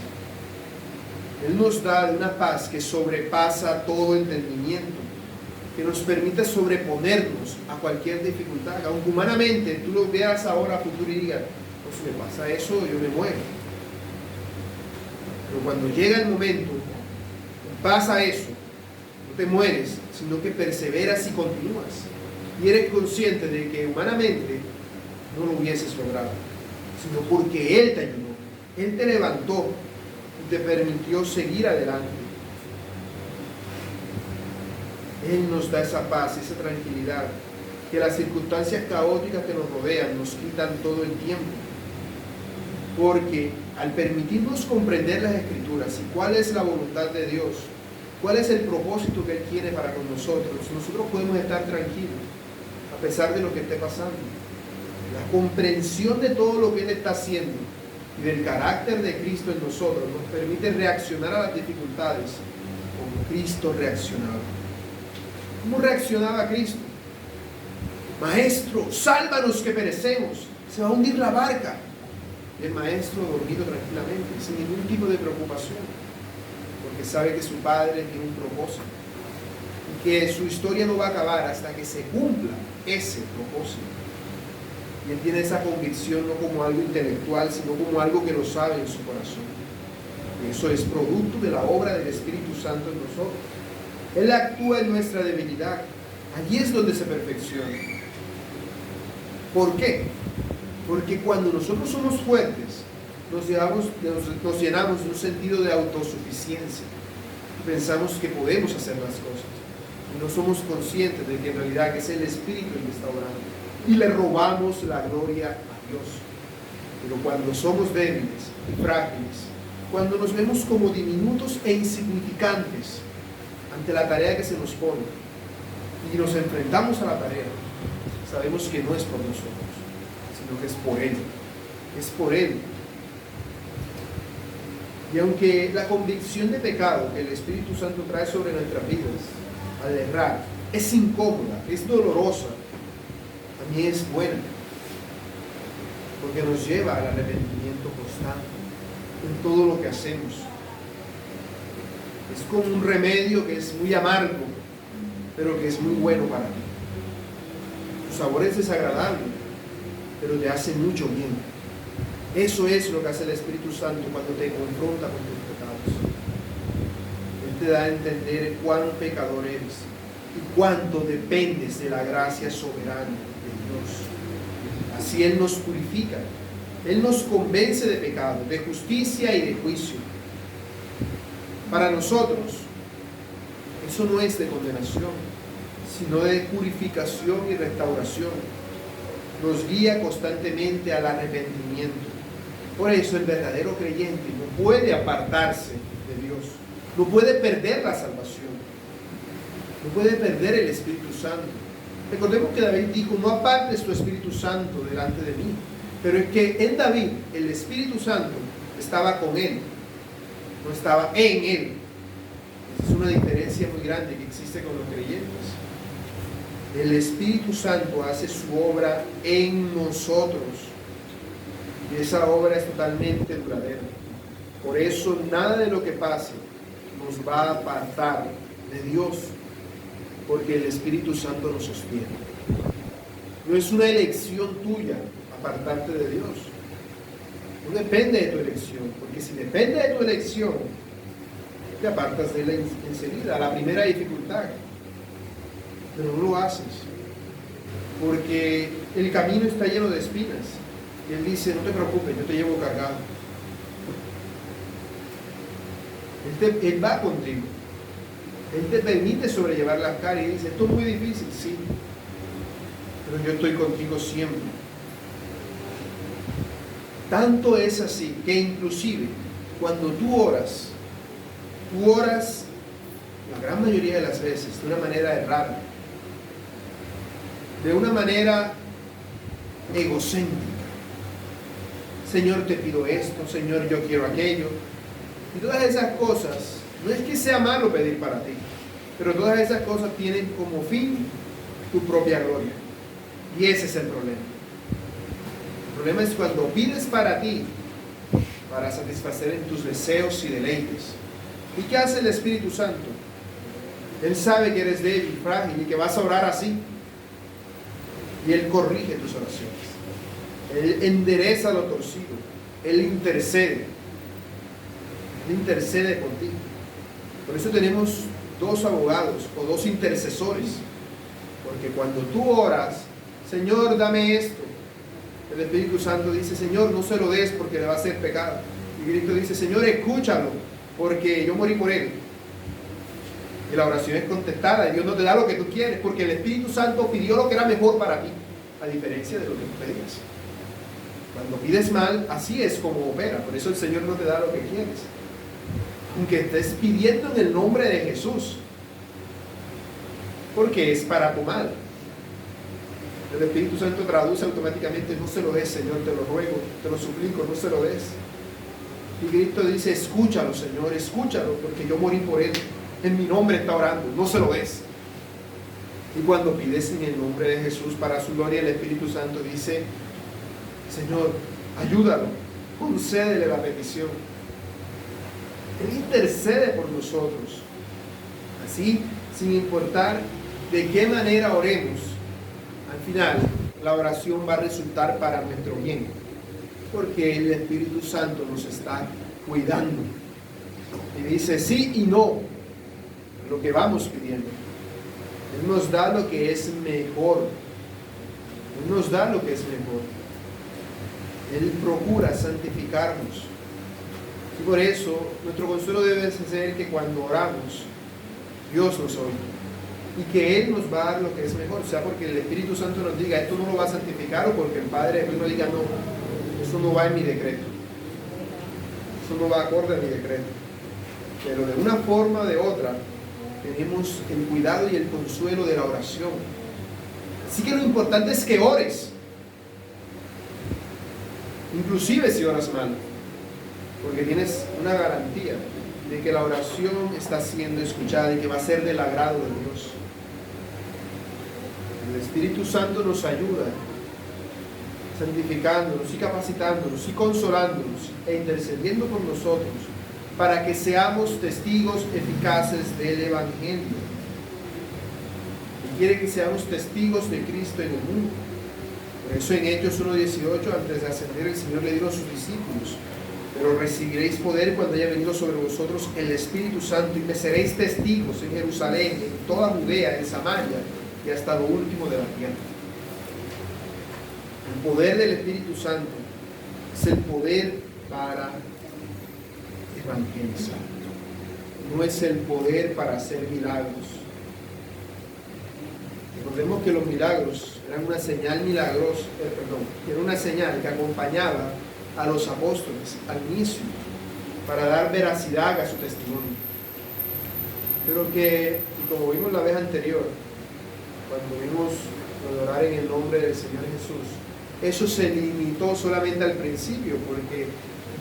Él nos da una paz que sobrepasa todo entendimiento, que nos permite sobreponernos a cualquier dificultad. Aunque humanamente tú lo veas ahora a futuro y digas, pues si me pasa eso, yo me muero. Pero cuando llega el momento, pasa eso, no te mueres, sino que perseveras y continúas. Y eres consciente de que humanamente no lo hubieses logrado, sino porque Él te ayudó, Él te levantó y te permitió seguir adelante. Él nos da esa paz, esa tranquilidad, que las circunstancias caóticas que nos rodean nos quitan todo el tiempo. Porque al permitirnos comprender las Escrituras y cuál es la voluntad de Dios, cuál es el propósito que Él tiene para con nosotros, nosotros podemos estar tranquilos a pesar de lo que esté pasando. La comprensión de todo lo que Él está haciendo y del carácter de Cristo en nosotros nos permite reaccionar a las dificultades como Cristo reaccionaba. ¿Cómo reaccionaba Cristo? Maestro, sálvanos que perecemos, se va a hundir la barca. Y el maestro dormido tranquilamente, sin ningún tipo de preocupación, porque sabe que su Padre tiene un propósito y que su historia no va a acabar hasta que se cumpla ese propósito. Y él tiene esa convicción no como algo intelectual, sino como algo que lo sabe en su corazón. Y eso es producto de la obra del Espíritu Santo en nosotros. Él actúa en nuestra debilidad. Allí es donde se perfecciona. ¿Por qué? Porque cuando nosotros somos fuertes, nos llenamos de un sentido de autosuficiencia. Pensamos que podemos hacer las cosas. Y no somos conscientes de que en realidad es el Espíritu el que está obrando. Y le robamos la gloria a Dios. Pero cuando somos débiles y frágiles, cuando nos vemos como diminutos e insignificantes ante la tarea que se nos pone y nos enfrentamos a la tarea, sabemos que no es por nosotros, sino que es por Él. Es por Él. Y aunque la convicción de pecado que el Espíritu Santo trae sobre nuestras vidas al errar es incómoda, es dolorosa, también es buena, porque nos lleva al arrepentimiento constante en todo lo que hacemos. Es como un remedio que es muy amargo, pero que es muy bueno para ti. Su sabor es desagradable, pero te hace mucho bien. Eso es lo que hace el Espíritu Santo cuando te confronta con tus pecados. Él te da a entender cuán pecador eres y cuánto dependes de la gracia soberana de Dios. Así Él nos purifica. Él nos convence de pecado, de justicia y de juicio. Para nosotros, eso no es de condenación, sino de purificación y restauración. Nos guía constantemente al arrepentimiento. Por eso el verdadero creyente no puede apartarse de Dios, no puede perder la salvación, no puede perder el Espíritu Santo. Recordemos que David dijo, no apartes tu Espíritu Santo delante de mí. Pero es que en David el Espíritu Santo estaba con él, no estaba en él. Esa es una diferencia muy grande que existe con los creyentes. El Espíritu Santo hace su obra en nosotros y esa obra es totalmente duradera. Por eso nada de lo que pase nos va a apartar de Dios, porque el Espíritu Santo nos sostiene. No es una elección tuya apartarte de Dios. No depende de tu elección, porque si depende de tu elección, te apartas de él enseguida, a la primera dificultad. Pero no lo haces, porque el camino está lleno de espinas. Y Él dice, no te preocupes, yo te llevo cargado. Él va contigo. Él te permite sobrellevar las cargas y dice, esto es muy difícil, sí, pero yo estoy contigo siempre. Tanto es así que inclusive cuando tú oras la gran mayoría de las veces de una manera errada, de una manera egocéntrica. Señor, te pido esto, Señor, yo quiero aquello. Y todas esas cosas, no es que sea malo pedir para ti, Pero todas esas cosas tienen como fin tu propia gloria. Y ese es el problema. El problema es cuando pides para ti, para satisfacer en tus deseos y deleites. ¿Y qué hace el Espíritu Santo? Él sabe que eres débil, frágil y que vas a orar así. Y Él corrige tus oraciones. Él endereza lo torcido. Él intercede. Él intercede por ti. Por eso tenemos dos abogados o dos intercesores. Porque cuando tú oras, Señor, dame esto, el Espíritu Santo dice, Señor, no se lo des porque le va a hacer pecado. Y Cristo dice, Señor, escúchalo porque yo morí por él. Y la oración es contestada y Dios no te da lo que tú quieres porque el Espíritu Santo pidió lo que era mejor para ti, a diferencia de lo que tú pedías. Cuando pides mal, así es como opera. Por eso el Señor no te da lo que quieres. Aunque estés pidiendo en el nombre de Jesús, porque es para tu mal. El Espíritu Santo traduce automáticamente, no se lo des, Señor, te lo ruego, te lo suplico, no se lo des. Y Cristo dice, escúchalo, Señor, escúchalo, porque yo morí por él. En mi nombre está orando, no se lo des. Y cuando pides en el nombre de Jesús para su gloria, el Espíritu Santo dice, Señor, ayúdalo, concédele la petición. Él intercede por nosotros. Así, sin importar de qué manera oremos, al final la oración va a resultar para nuestro bien, porque el Espíritu Santo nos está cuidando. Y dice sí y no, lo que vamos pidiendo. Él nos da lo que es mejor. Él nos da lo que es mejor. Él procura santificarnos. Y por eso nuestro consuelo debe ser que cuando oramos, Dios nos oye. Y que Él nos va a dar lo que es mejor. O sea, porque el Espíritu Santo nos diga, esto no lo va a santificar, o porque el Padre después nos diga, no, eso no va en mi decreto. Eso no va acorde a mi decreto. Pero de una forma o de otra, tenemos el cuidado y el consuelo de la oración. Así que lo importante es que ores. Inclusive si oras mal. Porque tienes una garantía de que la oración está siendo escuchada y que va a ser del agrado de Dios. El Espíritu Santo nos ayuda, santificándonos y capacitándonos y consolándonos e intercediendo por nosotros para que seamos testigos eficaces del Evangelio. Y quiere que seamos testigos de Cristo en el mundo. Por eso en Hechos 1:18, antes de ascender, el Señor le dijo a sus discípulos, pero recibiréis poder cuando haya venido sobre vosotros el Espíritu Santo y me seréis testigos en Jerusalén, en toda Judea, en Samaria y hasta lo último de la tierra. El poder del Espíritu Santo es el poder para evangelizar. No es el poder para hacer milagros. Recordemos que los milagros eran una señal milagrosa, era una señal que acompañaba a los apóstoles al inicio para dar veracidad a su testimonio. Pero que, y como vimos la vez anterior, cuando vimos orar en el nombre del Señor Jesús, eso se limitó solamente al principio, porque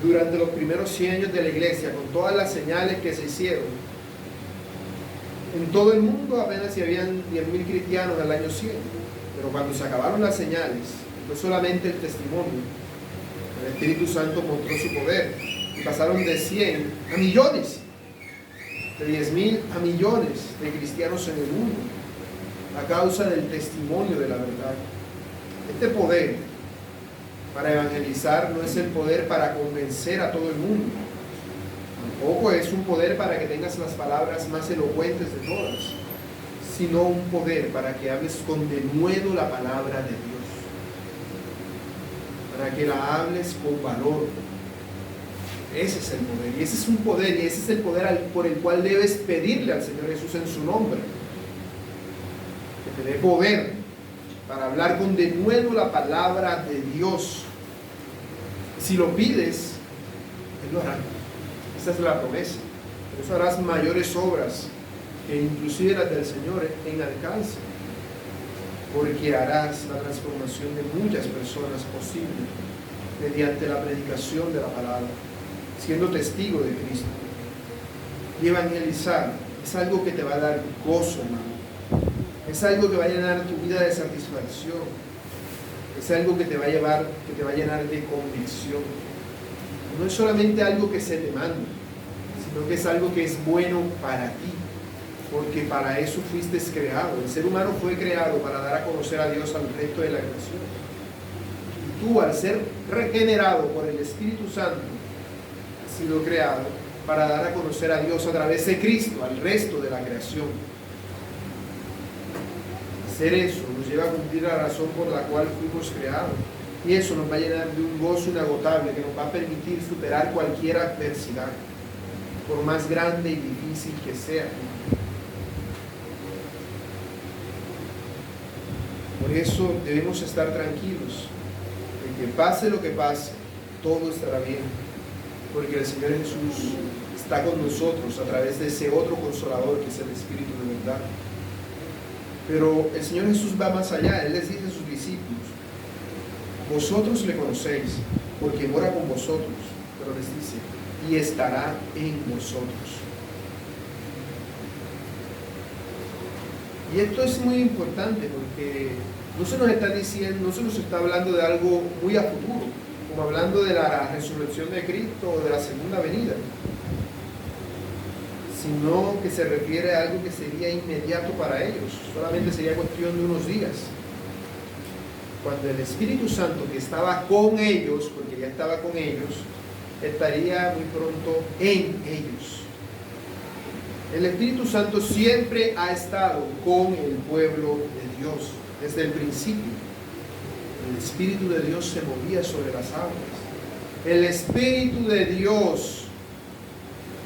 durante los primeros 100 años de la iglesia, con todas las señales que se hicieron, en todo el mundo apenas si habían 10.000 cristianos al año 100, pero cuando se acabaron las señales, fue solamente el testimonio. El Espíritu Santo mostró su poder y pasaron de 100 a millones, de 10.000 a millones de cristianos en el mundo, a causa del testimonio de la verdad. Este poder para evangelizar no es el poder para convencer a todo el mundo, tampoco es un poder para que tengas las palabras más elocuentes de todas, sino un poder para que hables con denuedo la palabra de Dios, para que la hables con valor. Ese es el poder, y ese es un poder, y ese es el poder por el cual debes pedirle al Señor Jesús en su nombre, que te dé poder para hablar con denuedo la palabra de Dios. Si lo pides, Él lo hará. Esa es la promesa. Por eso harás mayores obras que inclusive las del Señor en alcance, porque harás la transformación de muchas personas posible mediante la predicación de la palabra, siendo testigo de Cristo. Y evangelizar es algo que te va a dar gozo, hermano. Es algo que va a llenar tu vida de satisfacción. Es algo que te va a llenar de convicción. No es solamente algo que se te manda, sino que es algo que es bueno para ti, porque para eso fuiste creado. El ser humano fue creado para dar a conocer a Dios al resto de la creación. Y tú, al ser regenerado por el Espíritu Santo, has sido creado para dar a conocer a Dios a través de Cristo al resto de la creación. Hacer eso nos lleva a cumplir la razón por la cual fuimos creados. Y eso nos va a llenar de un gozo inagotable que nos va a permitir superar cualquier adversidad, por más grande y difícil que sea. Por eso debemos estar tranquilos, de que pase lo que pase, todo estará bien, porque el Señor Jesús está con nosotros a través de ese otro consolador que es el Espíritu de verdad. Pero el Señor Jesús va más allá. Él les dice a sus discípulos: vosotros le conocéis, porque mora con vosotros, pero les dice, y estará en vosotros. Y esto es muy importante porque no se nos está diciendo, no se nos está hablando de algo muy a futuro, como hablando de la resurrección de Cristo o de la segunda venida, sino que se refiere a algo que sería inmediato para ellos. Solamente sería cuestión de unos días, cuando el Espíritu Santo, que estaba con ellos, porque ya estaba con ellos, estaría muy pronto en ellos. El Espíritu Santo siempre ha estado con el pueblo de Dios desde el principio. El Espíritu de Dios se movía sobre las aguas. El Espíritu de Dios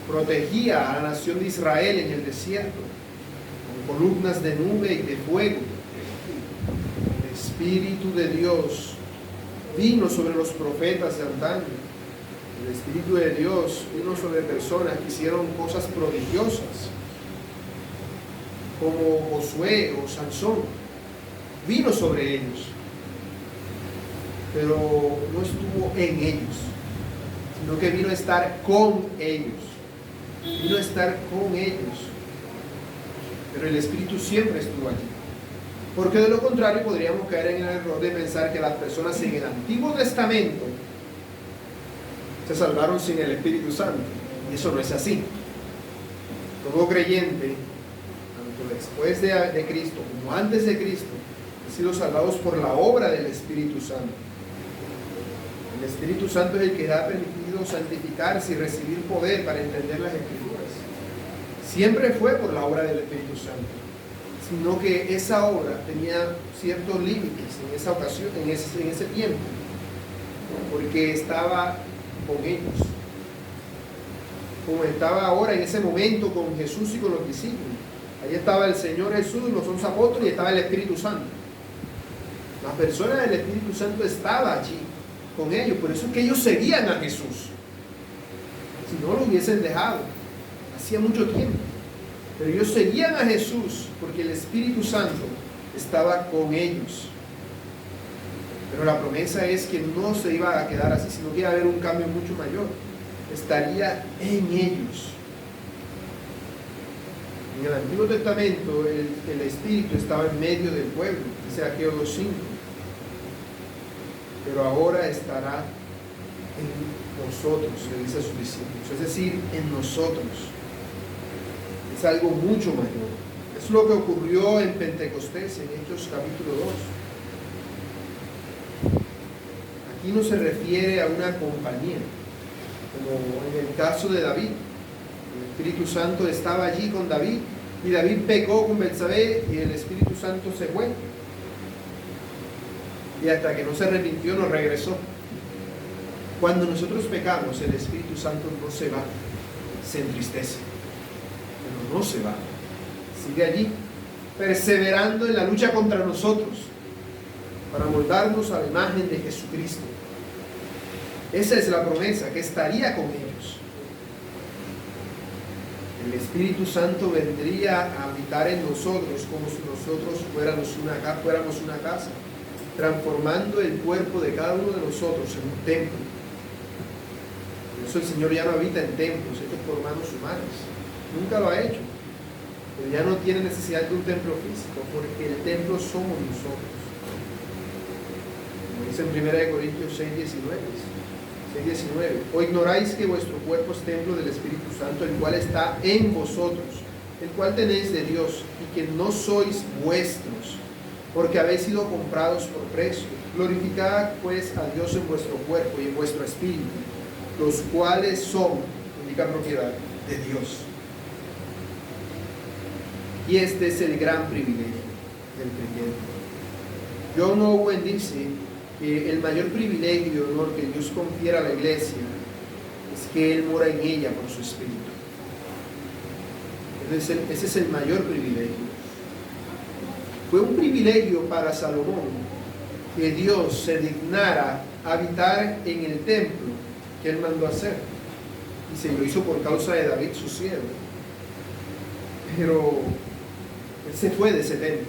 protegía a la nación de Israel en el desierto con columnas de nube y de fuego. El Espíritu de Dios vino sobre los profetas de antaño. El Espíritu de Dios vino sobre personas que hicieron cosas prodigiosas, como Josué o Sansón. Vino sobre ellos, pero no estuvo en ellos, sino que vino a estar con ellos. Vino a estar con ellos. Pero el Espíritu siempre estuvo allí. Porque de lo contrario podríamos caer en el error de pensar que las personas en el Antiguo Testamento se salvaron sin el Espíritu Santo. Y eso no es así. Todo creyente, tanto después de Cristo como antes de Cristo, han sido salvados por la obra del Espíritu Santo. El Espíritu Santo es el que ha permitido santificarse y recibir poder para entender las Escrituras. Siempre fue por la obra del Espíritu Santo, sino que esa obra tenía ciertos límites en esa ocasión, en ese tiempo, porque estaba con ellos, como estaba ahora en ese momento con Jesús y con los discípulos. Allí estaba el Señor Jesús, los 11 apóstoles, y estaba el Espíritu Santo. La persona del Espíritu Santo estaba allí con ellos, por eso es que ellos seguían a Jesús. Si no lo hubiesen dejado, hacía mucho tiempo, pero ellos seguían a Jesús porque el Espíritu Santo estaba con ellos. Pero la promesa es que no se iba a quedar así, sino que iba a haber un cambio mucho mayor. Estaría en ellos. En el Antiguo Testamento el Espíritu estaba en medio del pueblo, dice Ageo 2:5. Pero ahora estará en nosotros, le dice a sus discípulos, es decir, en nosotros. Es algo mucho mayor. Es lo que ocurrió en Pentecostés, en Hechos capítulo 2. Aquí no se refiere a una compañía, como en el caso de David. El Espíritu Santo estaba allí con David, y David pecó con Betsabé, y el Espíritu Santo se fue. Y hasta que no se arrepintió, no regresó. Cuando nosotros pecamos, el Espíritu Santo no se va, se entristece, pero no se va, sigue allí, perseverando en la lucha contra nosotros, para moldarnos a la imagen de Jesucristo. Esa es la promesa, que estaría con ellos. El Espíritu Santo vendría a habitar en nosotros como si nosotros fuéramos una casa, transformando el cuerpo de cada uno de nosotros en un templo. Por eso el Señor ya no habita en templos hechos por manos humanas. Nunca lo ha hecho. pero ya no tiene necesidad de un templo físico, porque el templo somos nosotros. Como dice en 1 Corintios 6:19. ¿O ignoráis que vuestro cuerpo es templo del Espíritu Santo, el cual está en vosotros, el cual tenéis de Dios, y que no sois vuestros, porque habéis sido comprados por precio? Glorificad pues a Dios en vuestro cuerpo y en vuestro espíritu, los cuales son, indica propiedad, de Dios. Y este es el gran privilegio del creyente. John Owen dice que el mayor privilegio y honor que Dios confiere a la iglesia es que Él mora en ella por su Espíritu. Ese es el mayor privilegio. Fue un privilegio para Salomón que Dios se dignara habitar en el templo que Él mandó hacer. Y se lo hizo por causa de David, su siervo. Pero Él se fue de ese templo.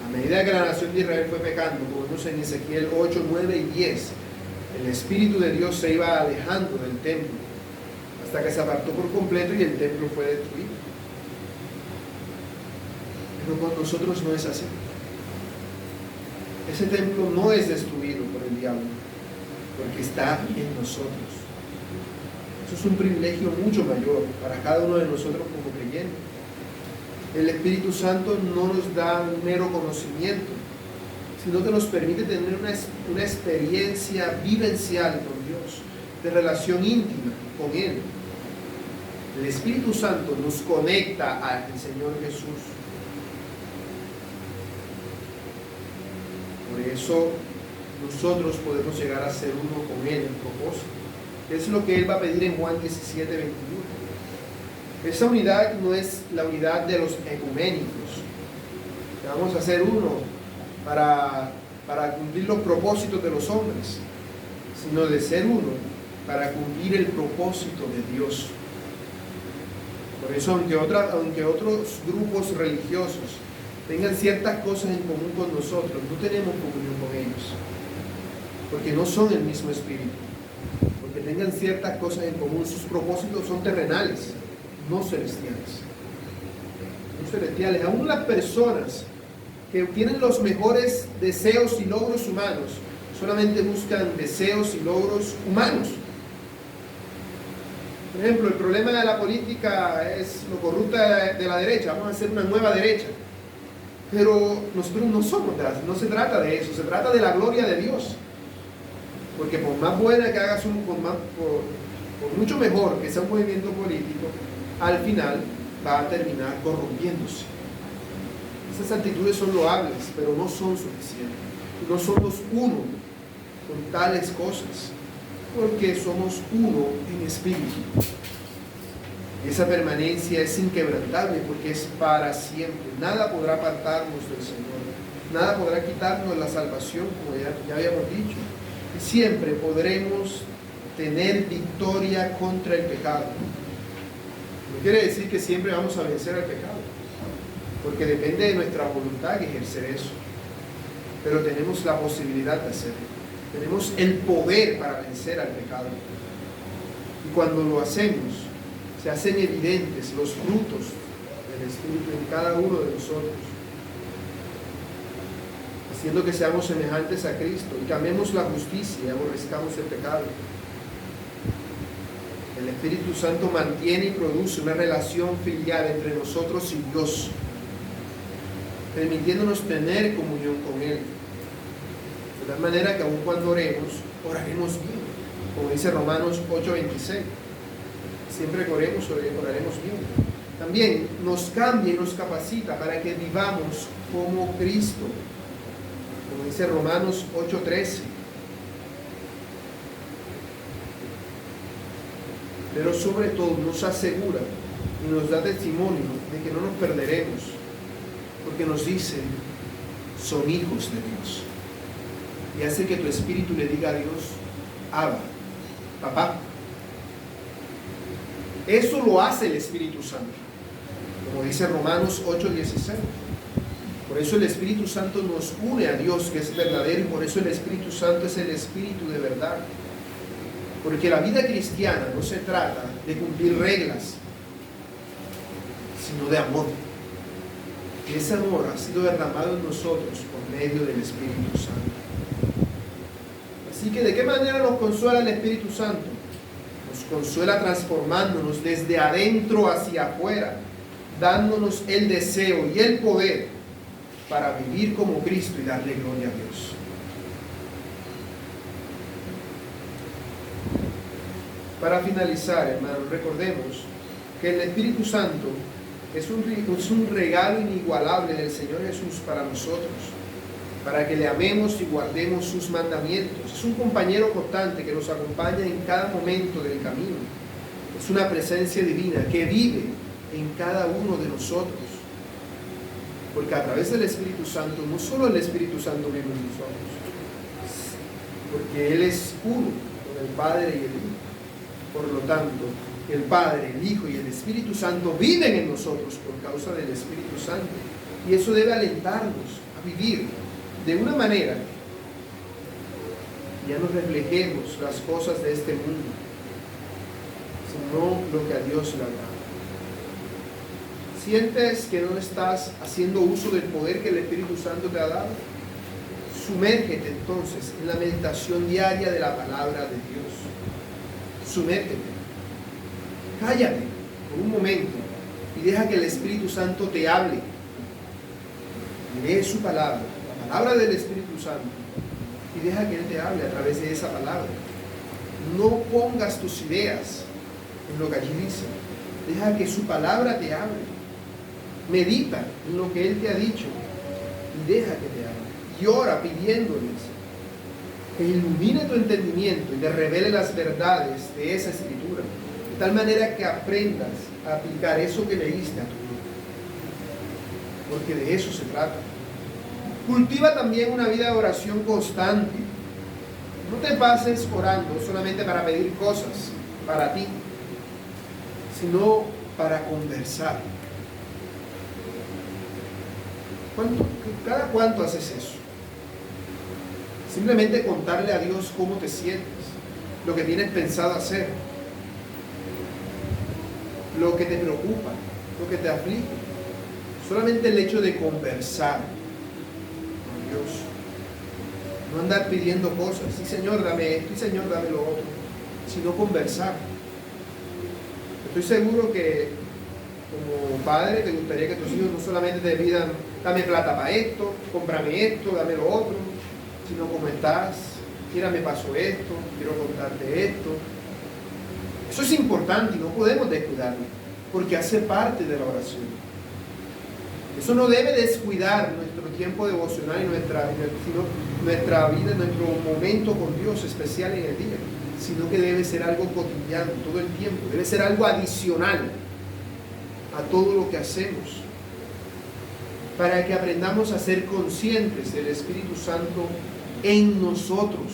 A medida que la nación de Israel fue pecando, como vemos en Ezequiel 8, 9 y 10, el Espíritu de Dios se iba alejando del templo hasta que se apartó por completo y el templo fue destruido. Pero con nosotros no es así. Ese templo no es destruido por el diablo, porque está en nosotros. Eso es un privilegio mucho mayor para cada uno de nosotros como creyentes. El Espíritu Santo no nos da un mero conocimiento, sino que nos permite tener una experiencia vivencial con Dios, de relación íntima con Él. El Espíritu Santo nos conecta al Señor Jesús. Por eso nosotros podemos llegar a ser uno con Él en propósito. Es lo que Él va a pedir en Juan 17, 21. Esa unidad no es la unidad de los ecuménicos, que vamos a ser uno para cumplir los propósitos de los hombres, sino de ser uno para cumplir el propósito de Dios. Por eso, aunque otros grupos religiosos tengan ciertas cosas en común con nosotros, no tenemos comunión con ellos, porque no son el mismo espíritu. Porque tengan ciertas cosas en común, sus propósitos son terrenales, no celestiales. No celestiales. Aún las personas que tienen los mejores deseos y logros humanos solamente buscan deseos y logros humanos. Por ejemplo, el problema de la política es lo corrupta de la derecha. Vamos a hacer una nueva derecha. Pero nosotros no somos, no se trata de eso, se trata de la gloria de Dios. Porque por más buena que hagas por mucho mejor que sea un movimiento político, al final va a terminar corrompiéndose. Esas actitudes son loables, pero no son suficientes. No somos uno con tales cosas, porque somos uno en espíritu. Esa permanencia es inquebrantable porque es para siempre. Nada podrá apartarnos del Señor. Nada podrá quitarnos la salvación, como ya habíamos dicho. Y siempre podremos tener victoria contra el pecado. No quiere decir que siempre vamos a vencer al pecado, porque depende de nuestra voluntad ejercer eso. Pero tenemos la posibilidad de hacerlo. Tenemos el poder para vencer al pecado. Y cuando lo hacemos, se hacen evidentes los frutos del Espíritu en cada uno de nosotros, haciendo que seamos semejantes a Cristo y cambiemos la justicia y aborrezcamos el pecado. El Espíritu Santo mantiene y produce una relación filial entre nosotros y Dios, permitiéndonos tener comunión con Él. De tal manera que aun cuando oremos bien, como dice Romanos 8:26. Siempre que oremos bien. También nos cambia y nos capacita para que vivamos como Cristo, como dice Romanos 8:13. Pero sobre todo nos asegura y nos da testimonio de que no nos perderemos, porque nos dice, son hijos de Dios. Y hace que tu espíritu le diga a Dios, Abba, papá. Eso lo hace el Espíritu Santo, como dice Romanos 8:16. Por eso el Espíritu Santo nos une a Dios, que es verdadero, y por eso el Espíritu Santo es el Espíritu de verdad. Porque la vida cristiana no se trata de cumplir reglas, sino de amor. Y ese amor ha sido derramado en nosotros por medio del Espíritu Santo. Así que, ¿de qué manera nos consuela el Espíritu Santo? Nos consuela transformándonos desde adentro hacia afuera, dándonos el deseo y el poder para vivir como Cristo y darle gloria a Dios. Para finalizar, hermanos, recordemos que el Espíritu Santo es un regalo inigualable del Señor Jesús para nosotros, para que le amemos y guardemos sus mandamientos. Es un compañero constante que nos acompaña en cada momento del camino. Es una presencia divina que vive en cada uno de nosotros. Porque a través del Espíritu Santo, no solo el Espíritu Santo vive en nosotros, porque Él es uno con el Padre y el Hijo. Por lo tanto, el Padre, el Hijo y el Espíritu Santo viven en nosotros por causa del Espíritu Santo. Y eso debe alentarnos a vivir de una manera que ya no reflejemos las cosas de este mundo, sino lo que a Dios le agrada. ¿Sientes que no estás haciendo uso del poder que el Espíritu Santo te ha dado? Sumérgete entonces en la meditación diaria de la palabra de Dios. Sumérgete. Cállate por un momento y deja que el Espíritu Santo te hable. Lee su palabra, la palabra del Espíritu Santo, y deja que Él te hable a través de esa palabra. No pongas tus ideas en lo que allí dice. Deja que su palabra te hable. Medita en lo que Él te ha dicho y deja que te hable. Y ora pidiéndoles que ilumine tu entendimiento y te revele las verdades de esa escritura, de tal manera que aprendas a aplicar eso que leíste a tu vida. Porque de eso se trata. Cultiva también una vida de oración constante. No te pases orando solamente para pedir cosas para ti, sino para conversar. ¿Cada cuánto haces eso? Simplemente contarle a Dios cómo te sientes, lo que tienes pensado hacer, lo que te preocupa, lo que te aflige. Solamente el hecho de conversar con Dios. No andar pidiendo cosas. Sí, Señor, dame esto, y Señor, dame lo otro. Sino conversar. Estoy seguro que como padre te gustaría que tus hijos no solamente te pidan, dame plata para esto, cómprame esto, dame lo otro, sino cómo estás, mira, me pasó esto, quiero contarte esto. Eso es importante y no podemos descuidarlo, porque hace parte de la oración. Eso no debe descuidar nuestro tiempo devocional y nuestra vida, nuestro momento con Dios especial en el día, sino que debe ser algo cotidiano, todo el tiempo, debe ser algo adicional a todo lo que hacemos, para que aprendamos a ser conscientes del Espíritu Santo en nosotros.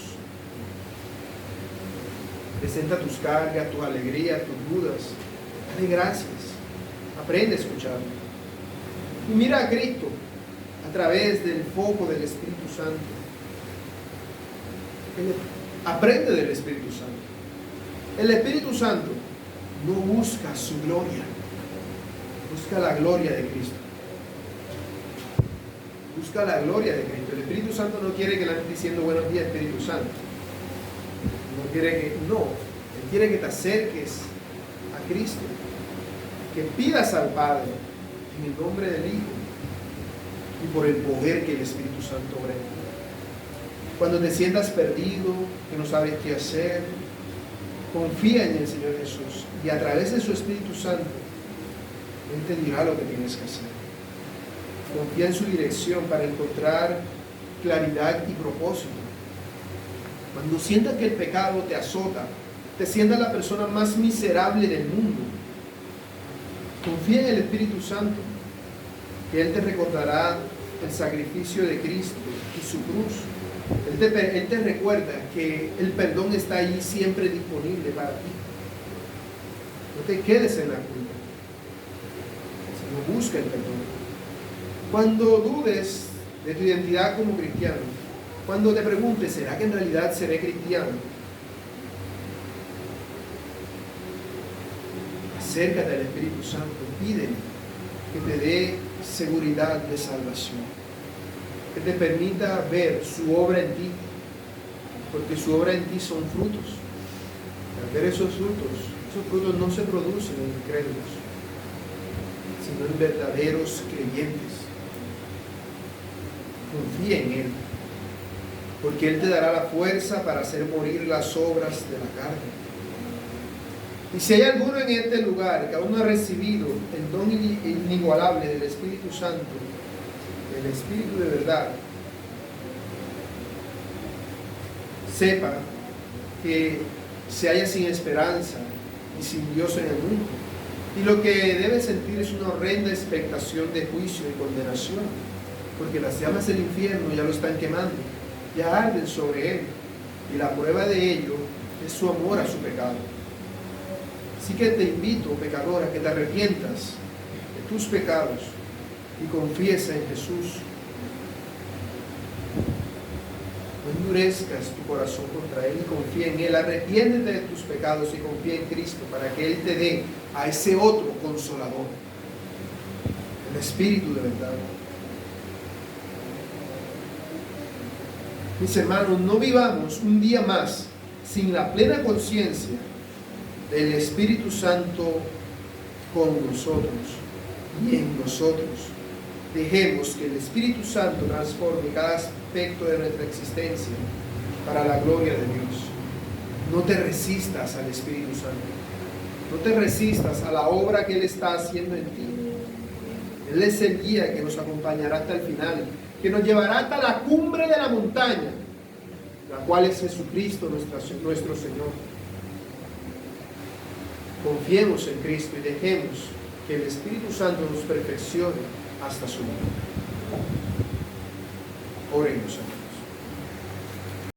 Presenta tus cargas, tus alegrías, tus dudas, dale gracias, aprende a escucharlo. Y mira a Cristo a través del foco del Espíritu Santo. Aprende del Espíritu Santo. El Espíritu Santo no busca su gloria, busca la gloria de Cristo. Busca la gloria de Cristo. El Espíritu Santo no quiere que le estés diciendo buenos días, Espíritu Santo. Él quiere que te acerques a Cristo, que pidas al Padre en el nombre del Hijo y por el poder que el Espíritu Santo obra en ti. Cuando te sientas perdido, que no sabes qué hacer, confía en el Señor Jesús y a través de su Espíritu Santo Él te dirá lo que tienes que hacer. Confía en su dirección para encontrar claridad y propósito. Cuando sientas que el pecado te azota, te sientas la persona más miserable del mundo, confía en el Espíritu Santo, que Él te recordará el sacrificio de Cristo y su cruz. Él te recuerda que el perdón está ahí siempre disponible para ti. No te quedes en la culpa, sino busca el perdón. Cuando dudes de tu identidad como cristiano, cuando te preguntes, ¿será que en realidad seré cristiano? Acércate al Espíritu Santo, pídele que te dé seguridad de salvación, que te permita ver su obra en ti, porque su obra en ti son frutos. Al ver esos frutos no se producen en incrédulos, sino en verdaderos creyentes. Confía en Él, porque Él te dará la fuerza para hacer morir las obras de la carne. Y si hay alguno en este lugar que aún no ha recibido el don inigualable del Espíritu Santo, el Espíritu de verdad, sepa que se halla sin esperanza y sin Dios en el mundo. Y lo que debe sentir es una horrenda expectación de juicio y condenación, porque las llamas del infierno ya lo están quemando, ya arden sobre él, y la prueba de ello es su amor a su pecado. Así que te invito, pecador, a que te arrepientas de tus pecados y confiesa en Jesús. No endurezcas tu corazón contra Él y confía en Él. Arrepiéntete de tus pecados y confía en Cristo para que Él te dé a ese otro consolador, el Espíritu de verdad. Mis hermanos, no vivamos un día más sin la plena conciencia del Espíritu Santo con nosotros y en nosotros. Dejemos que el Espíritu Santo transforme cada aspecto de nuestra existencia para la gloria de Dios. No te resistas al Espíritu Santo. No te resistas a la obra que Él está haciendo en ti. Él es el guía que nos acompañará hasta el final, que nos llevará hasta la cumbre de la montaña, la cual es Jesucristo nuestro Señor. Confiemos en Cristo y dejemos que el Espíritu Santo nos perfeccione hasta su muerte. Oremos.